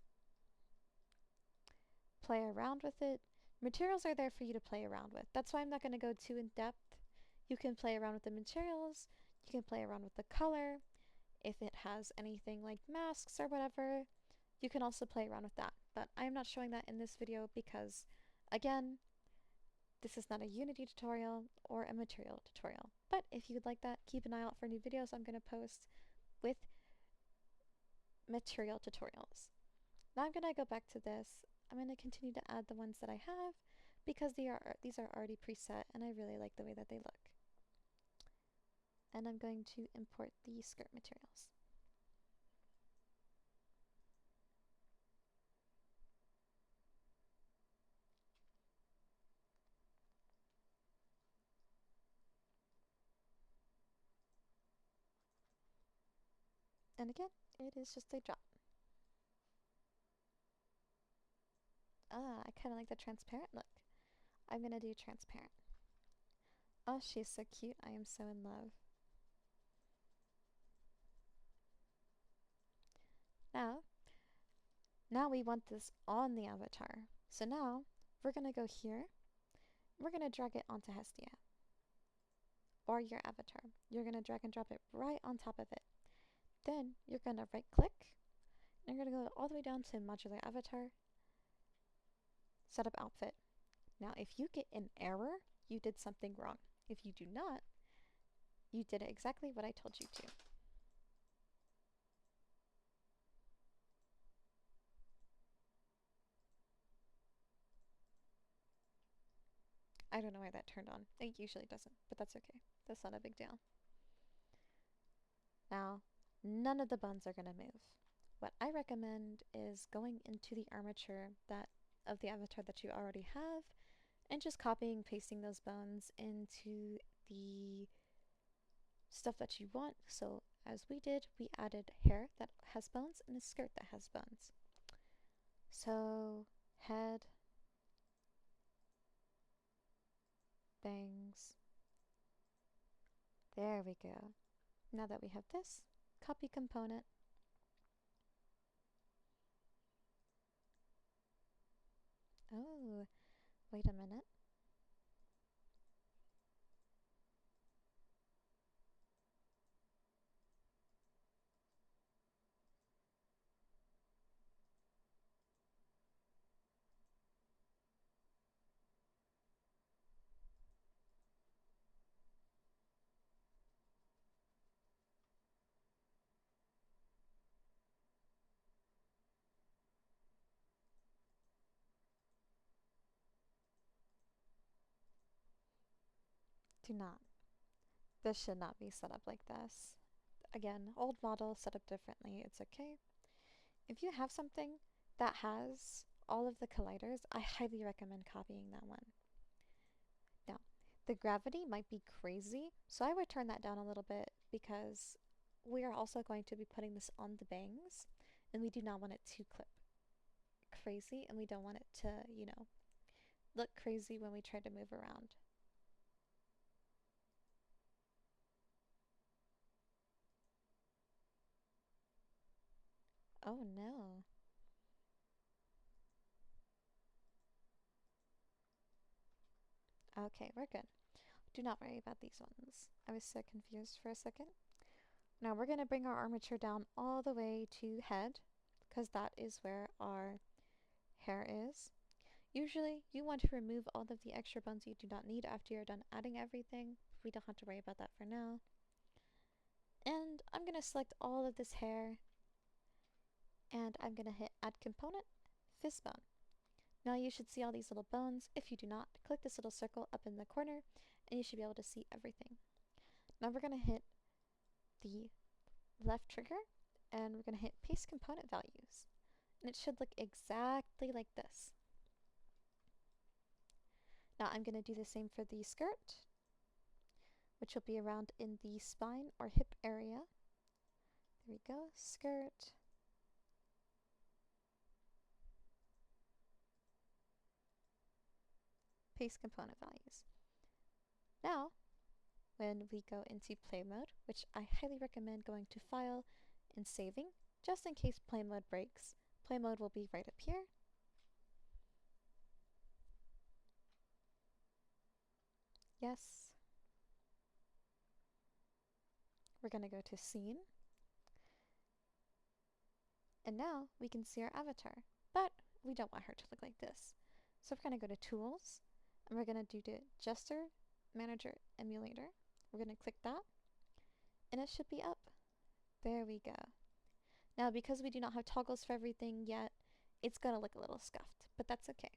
Play around with it. Materials are there for you to play around with. That's why I'm not going to go too in depth. You can play around with the materials, you can play around with the color, if it has anything like masks or whatever, you can also play around with that. But I am not showing that in this video because, again, this is not a Unity tutorial or a material tutorial. But if you'd like that, keep an eye out for new videos I'm going to post with material tutorials. Now I'm going to go back to this. I'm going to continue to add the ones that I have because these are already preset and I really like the way that they look. And I'm going to import the skirt materials. And again, it is just a drop. Ah, I kind of like the transparent look. I'm going to do transparent. Oh, she's so cute. I am so in love. Now we want this on the avatar. So now we're going to go here. We're going to drag it onto Hestia or your avatar. You're going to drag and drop it right on top of it. Then you're going to right click and you're going to go all the way down to modular avatar, setup outfit. Now if you get an error, you did something wrong. If you do not, you did exactly what I told you to. I don't know why that turned on. It usually doesn't, but that's okay. That's not a big deal. Now, none of the buns are going to move. What I recommend is going into the armature of the avatar that you already have and just copying and pasting those bones into the stuff that you want. So as we did, we added hair that has bones and a skirt that has bones. So head, bangs. There we go. Now that we have this, copy component. Oh, wait a minute. Do not. This should not be set up like this. Again, old model set up differently. It's okay. If you have something that has all of the colliders, I highly recommend copying that one. Now, the gravity might be crazy, so I would turn that down a little bit because we are also going to be putting this on the bangs, and we do not want it to clip crazy, and we don't want it to, look crazy when we try to move around. Oh no. Okay, we're good. Do not worry about these ones. I was so confused for a second. Now we're going to bring our armature down all the way to head, because that is where our hair is. Usually you want to remove all of the extra bones you do not need after you're done adding everything. We don't have to worry about that for now. And I'm going to select all of this hair, and I'm going to hit add component, fist bone. Now you should see all these little bones. If you do not, click this little circle up in the corner, and you should be able to see everything. Now we're going to hit the left trigger, and we're going to hit paste component values. And it should look exactly like this. Now I'm going to do the same for the skirt, which will be around in the spine or hip area. There we go, skirt. Paste component values. Now, when we go into play mode, which I highly recommend going to file and saving, just in case play mode breaks, play mode will be right up here. Yes. we're going to go to Scene, and now we can see our avatar, but we don't want her to look like this. So we're going to go to Tools, and we're going to do the Gesture Manager Emulator. We're going to click that, and it should be up. There we go. Now, because we do not have toggles for everything yet, it's going to look a little scuffed, but that's okay.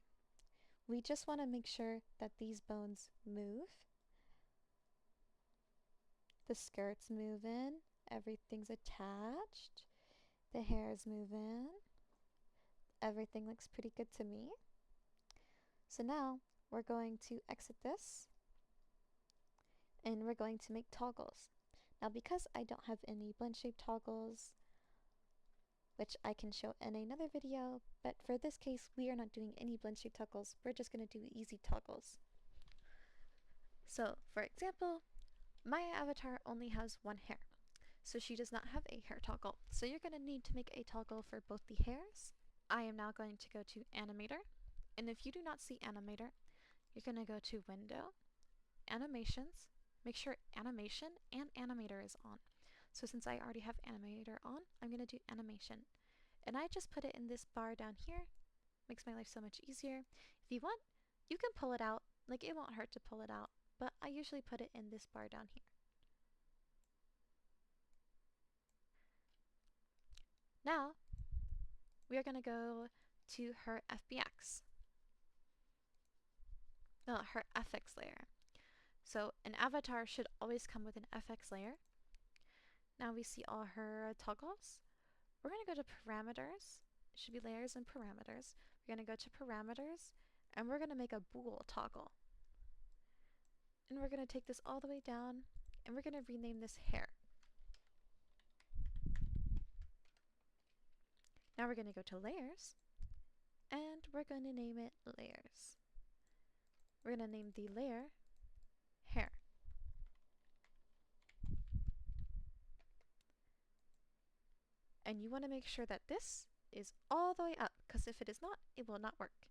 We just want to make sure that these bones move. The skirts move in, everything's attached, the hairs move in, everything looks pretty good to me. So now we're going to exit this, and we're going to make toggles. Now because I don't have any blend shape toggles, which I can show in another video, but for this case we are not doing any blend shape toggles, we're just going to do easy toggles. So for example, my avatar only has one hair, so she does not have a hair toggle. So you're going to need to make a toggle for both the hairs. I am now going to go to Animator, and if you do not see Animator, you're going to go to Window, Animations, make sure Animation and Animator is on. So since I already have Animator on, I'm going to do Animation. And I just put it in this bar down here. Makes my life so much easier. If you want, you can pull it out. Like, it won't hurt to pull it out, but I usually put it in this bar down here. Now, we are going to go to her FBX. No, her FX layer. So an avatar should always come with an FX layer. Now we see all her toggles. We're going to go to Parameters. It should be Layers and Parameters. We're going to go to Parameters, and we're going to make a bool toggle. And we're going to take this all the way down, and we're going to rename this hair. Now we're going to go to Layers, and we're going to name it Layers. We're going to name the layer Hair. And you want to make sure that this is all the way up, because if it is not, it will not work.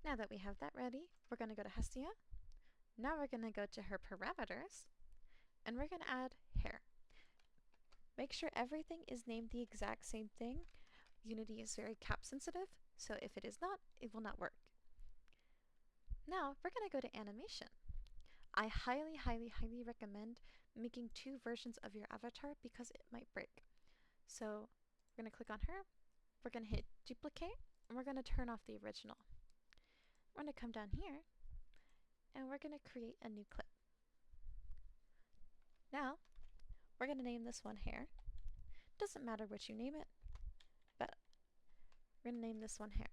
Now that we have that ready, we're going to go to Hestia. Now we're going to go to her parameters, and we're going to add hair. Make sure everything is named the exact same thing. Unity is very cap sensitive, so if it is not, it will not work. Now we're going to go to animation. I highly, highly, highly recommend making 2 versions of your avatar because it might break. So we're going to click on her, we're going to hit duplicate, and we're going to turn off the original. We're going to come down here, and we're going to create a new clip. Now, we're going to name this one hair. Doesn't matter what you name it, but we're going to name this one hair.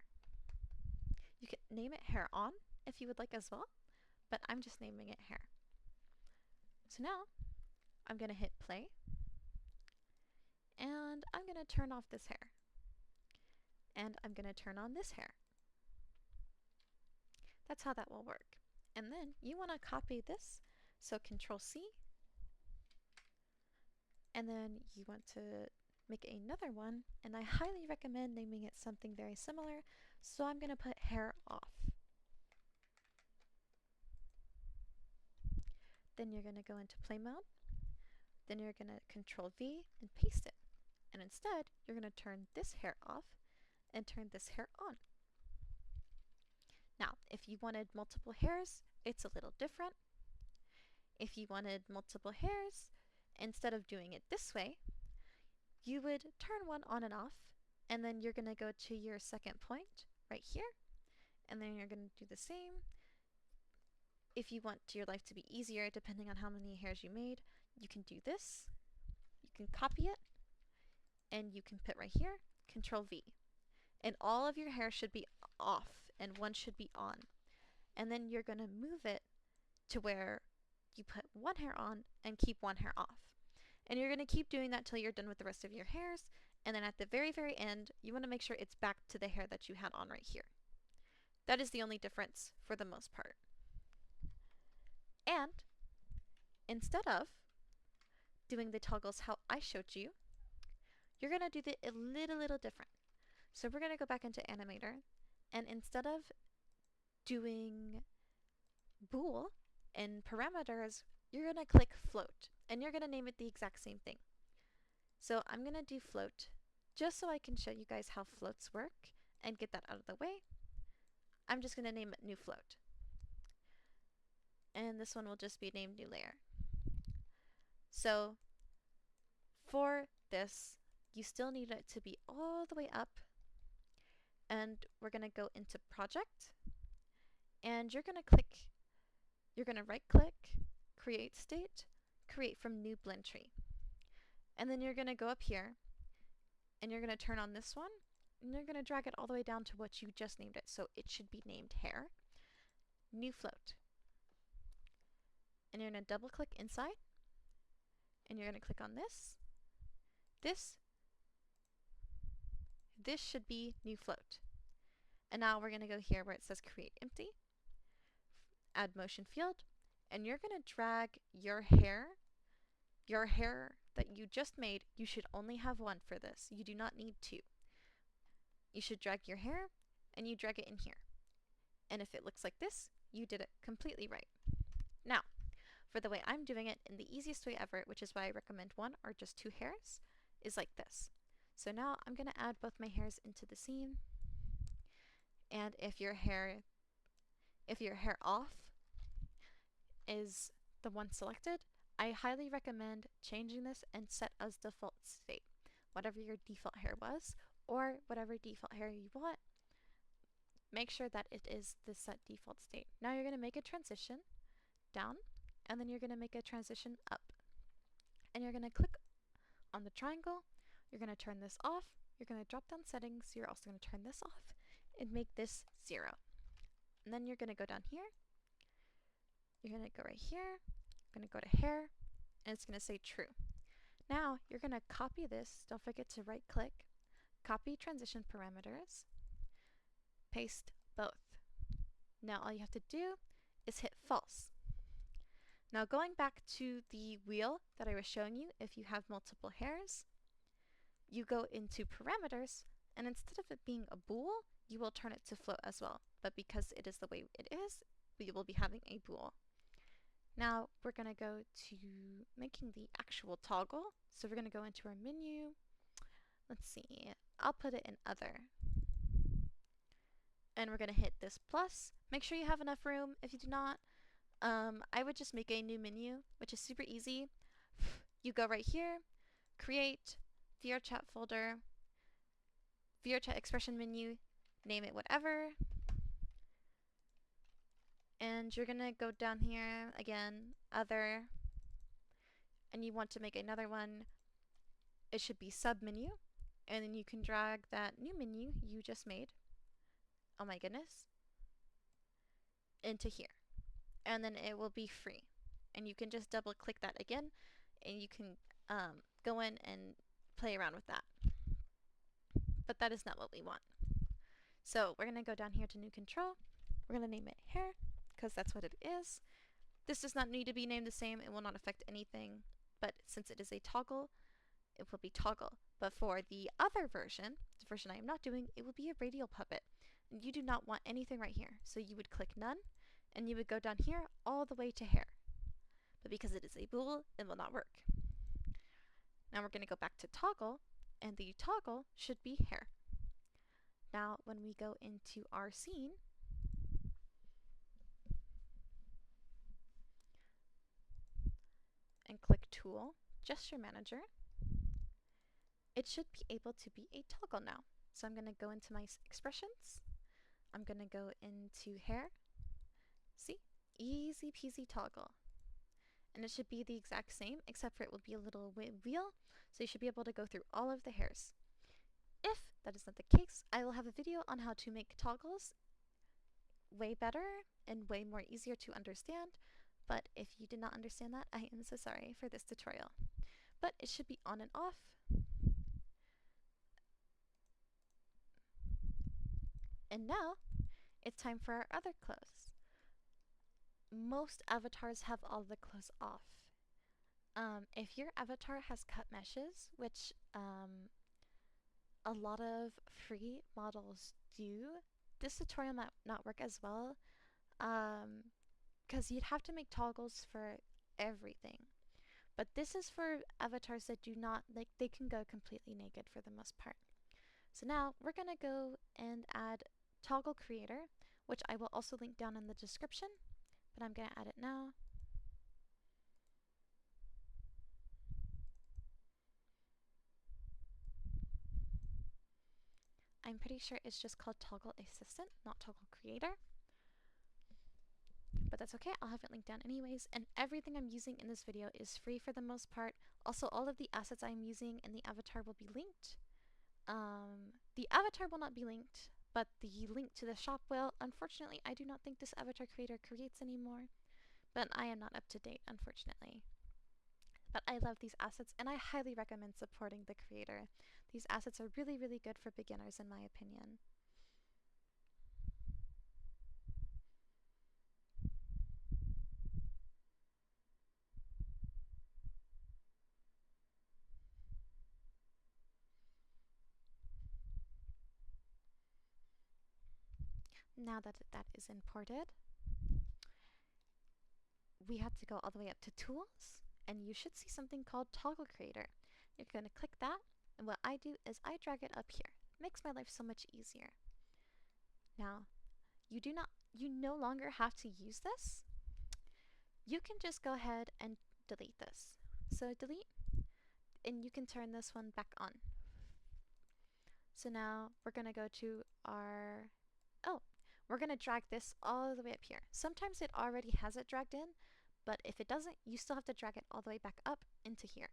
You can name it hair on if you would like as well, but I'm just naming it hair. So now, I'm going to hit play, and I'm going to turn off this hair. And I'm going to turn on this hair. That's how that will work. And then you want to copy this, so Control C, and then you want to make another one, and I highly recommend naming it something very similar, so I'm going to put hair off. Then you're going to go into play mode, then you're going to Control V and paste it, and instead you're going to turn this hair off and turn this hair on. Now, if you wanted multiple hairs, it's a little different. If you wanted multiple hairs, instead of doing it this way, you would turn one on and off, and then you're going to go to your second point right here, and then you're going to do the same. If you want your life to be easier, depending on how many hairs you made, you can do this. You can copy it, and you can put right here, Control V. And all of your hair should be off, and one should be on. And then you're going to move it to where you put one hair on and keep one hair off. And you're going to keep doing that till you're done with the rest of your hairs, and then at the very, very end, you want to make sure it's back to the hair that you had on right here. That is the only difference for the most part. And instead of doing the toggles how I showed you, you're going to do it a little different. So we're going to go back into Animator, and instead of doing bool and parameters, you're going to click float. and you're going to name it the exact same thing. So I'm going to do float just so I can show you guys how floats work and get that out of the way. I'm just going to name it new float. And this one will just be named new layer. So for this, you still need it to be all the way up, and we're going to go into project, and you're going to right click, create state, create from new blend tree. And then you're going to go up here and you're going to turn on this one and you're going to drag it all the way down to what you just named it. So it should be named hair, new float. And you're going to double click inside and you're going to click on this. This should be new float. And now we're going to go here where it says create empty, add motion field, and you're going to drag your hair that you just made. You should only have one for this. You do not need two. You should drag your hair and you drag it in here. And if it looks like this, you did it completely right. Now, for the way I'm doing it in the easiest way ever, which is why I recommend one or just two hairs, is like this. So now I'm going to add both my hairs into the scene. And if your hair off is the one selected, I highly recommend changing this and set as default state. Whatever your default hair was, or whatever default hair you want, make sure that it is the set default state. Now you're going to make a transition down, and then you're going to make a transition up. And you're going to click on the triangle, you're going to turn this off, you're going to drop down settings, you're also going to turn this off, and make this 0. And then you're going to go down here, you're going to go right here, you're going to go to hair, and it's going to say true. Now you're going to copy this, don't forget to right click, copy transition parameters, paste both. Now all you have to do is hit false. Now going back to the wheel that I was showing you, if you have multiple hairs, you go into parameters, and instead of it being a bool, you will turn it to float as well. But because it is the way it is, we will be having a bool. Now we're going to go to making the actual toggle. So we're going to go into our menu. Let's see, I'll put it in other. And we're going to hit this plus. Make sure you have enough room. If you do not, I would just make a new menu, which is super easy. You go right here, create vrchat folder, vrchat expression menu, name it whatever. And you're going to go down here again, other, and you want to make another one. It should be sub menu, and then you can drag that new menu you just made, oh my goodness, into here. And then it will be free. And you can just double click that again, and you can go in and play around with that. But that is not what we want. So we're going to go down here to new control. We're going to name it hair, because that's what it is. This does not need to be named the same. It will not affect anything. But since it is a toggle, it will be toggle. But for the other version, the version I am not doing, it will be a radial puppet. And you do not want anything right here. So you would click none, and you would go down here all the way to hair. But because it is a bool, it will not work. Now we're going to go back to toggle, and the toggle should be hair. Now when we go into our scene, and click tool, gesture manager, it should be able to be a toggle now. So I'm going to go into my expressions, I'm going to go into hair, see, easy peasy toggle. And it should be the exact same, except for it will be a little wheel, so you should be able to go through all of the hairs. If that is not the case, I will have a video on how to make toggles way better and way more easier to understand, but if you did not understand that, I am so sorry for this tutorial. But it should be on and off. And now, it's time for our other clothes. Most avatars have all the clothes off. If your avatar has cut meshes, which a lot of free models do, this tutorial might not work as well, because you'd have to make toggles for everything. But this is for avatars that do not, like, they can go completely naked for the most part. So now we're going to go and add toggle creator, which I will also link down in the description, but I'm going to add it now. I'm pretty sure it's just called toggle assistant, not toggle creator. But that's okay, I'll have it linked down anyways, and everything I'm using in this video is free for the most part. Also, all of the assets I'm using in the avatar will be linked. The avatar will not be linked, but the link to the shop will. Unfortunately, I do not think this avatar creator creates anymore, but I am not up to date, unfortunately. But I love these assets, and I highly recommend supporting the creator. These assets are really, really good for beginners, in my opinion. Now that that is imported, we have to go all the way up to Tools, and you should see something called Toggle Creator. You're going to click that, and what I do is I drag it up here. It makes my life so much easier. Now, you no longer have to use this. You can just go ahead and delete this. So delete, and you can turn this one back on. So now we're going to go to our, we're going to drag this all the way up here. Sometimes it already has it dragged in, but if it doesn't, you still have to drag it all the way back up into here.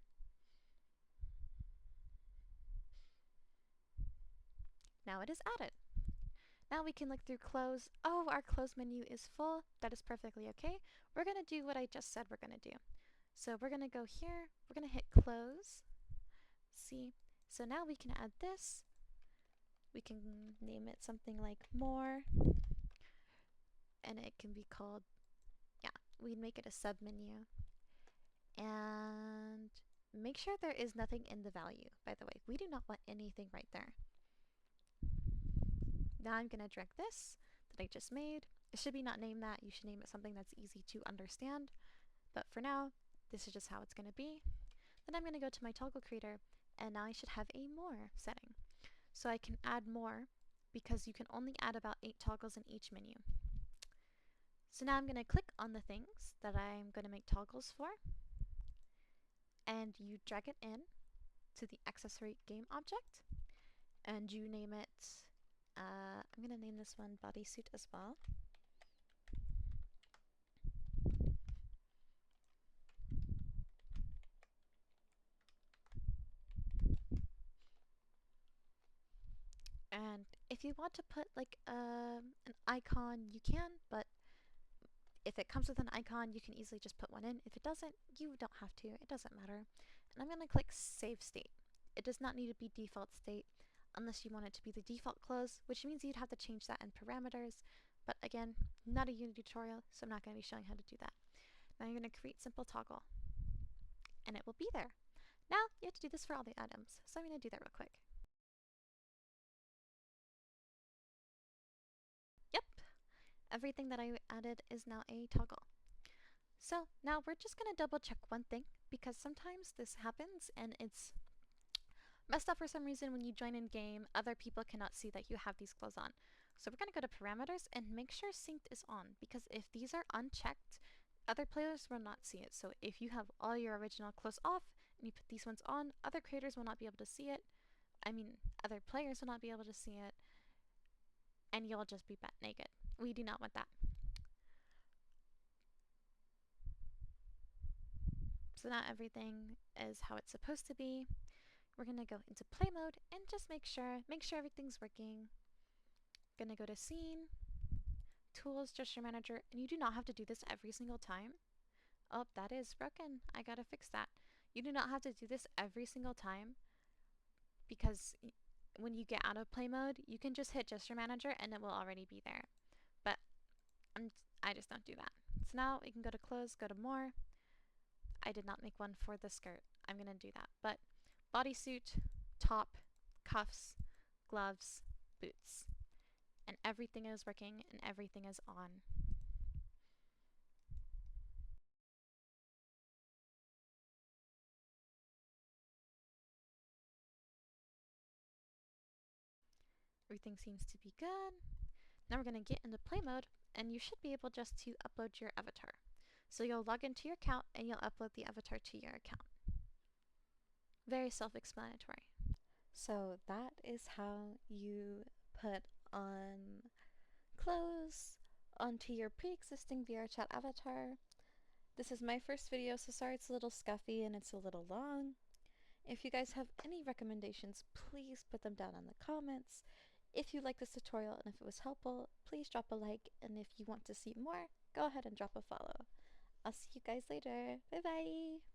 Now it is added. Now we can look through close. Oh, our close menu is full. That is perfectly okay. We're going to do what I just said we're going to do. So we're going to go here. We're going to hit close. See? So now we can add this. We can name it something like more. And it can be called, yeah, we'd make it a sub menu. And make sure there is nothing in the value, by the way. We do not want anything right there. Now I'm going to drag this that I just made. It should be not named that. You should name it something that's easy to understand. But for now, this is just how it's going to be. Then I'm going to go to my toggle creator, and now I should have a more setting. So I can add more because you can only add about 8 toggles in each menu. So now I'm going to click on the things that I'm going to make toggles for, and you drag it in to the accessory game object, and you name it, I'm going to name this one bodysuit as well. And if you want to put like an icon, you can, but if it comes with an icon, you can easily just put one in. If it doesn't, you don't have to. It doesn't matter. And I'm going to click Save State. It does not need to be default state unless you want it to be the default close, which means you'd have to change that in parameters. But again, not a Unity tutorial, so I'm not going to be showing how to do that. Now you're going to create simple toggle, and it will be there. Now you have to do this for all the items, so I'm going to do that real quick. Yep, everything that I added is now a toggle. So now we're just going to double check one thing, because sometimes this happens and it's messed up for some reason. When you join in game, other people cannot see that you have these clothes on. So we're going to go to parameters and make sure synced is on, because if these are unchecked, other players will not see it. So if you have all your original clothes off and you put these ones on, other creators will not be able to see it. Other players will not be able to see it, and you'll just be butt naked. We do not want that. So now everything is how it's supposed to be. We're gonna go into play mode and just make sure everything's working. Gonna go to scene, tools, gesture manager, and you do not have to do this every single time. Oh, that is broken. I gotta fix that. You do not have to do this every single time, because when you get out of play mode, you can just hit gesture manager and it will already be there. But I just don't do that. So now we can go to clothes, go to more. I did not make one for the skirt. I'm gonna do that. But bodysuit, top, cuffs, gloves, boots. And everything is working and everything is on. Everything seems to be good. Now we're going to get into play mode, and you should be able just to upload your avatar. So you'll log into your account and you'll upload the avatar to your account. Very self-explanatory. So that is how you put on clothes onto your pre-existing VRChat avatar. This is my first video, so sorry it's a little scuffy and it's a little long. If you guys have any recommendations, please put them down in the comments. If you like this tutorial and if it was helpful, please drop a like, and if you want to see more, go ahead and drop a follow. I'll see you guys later. Bye bye!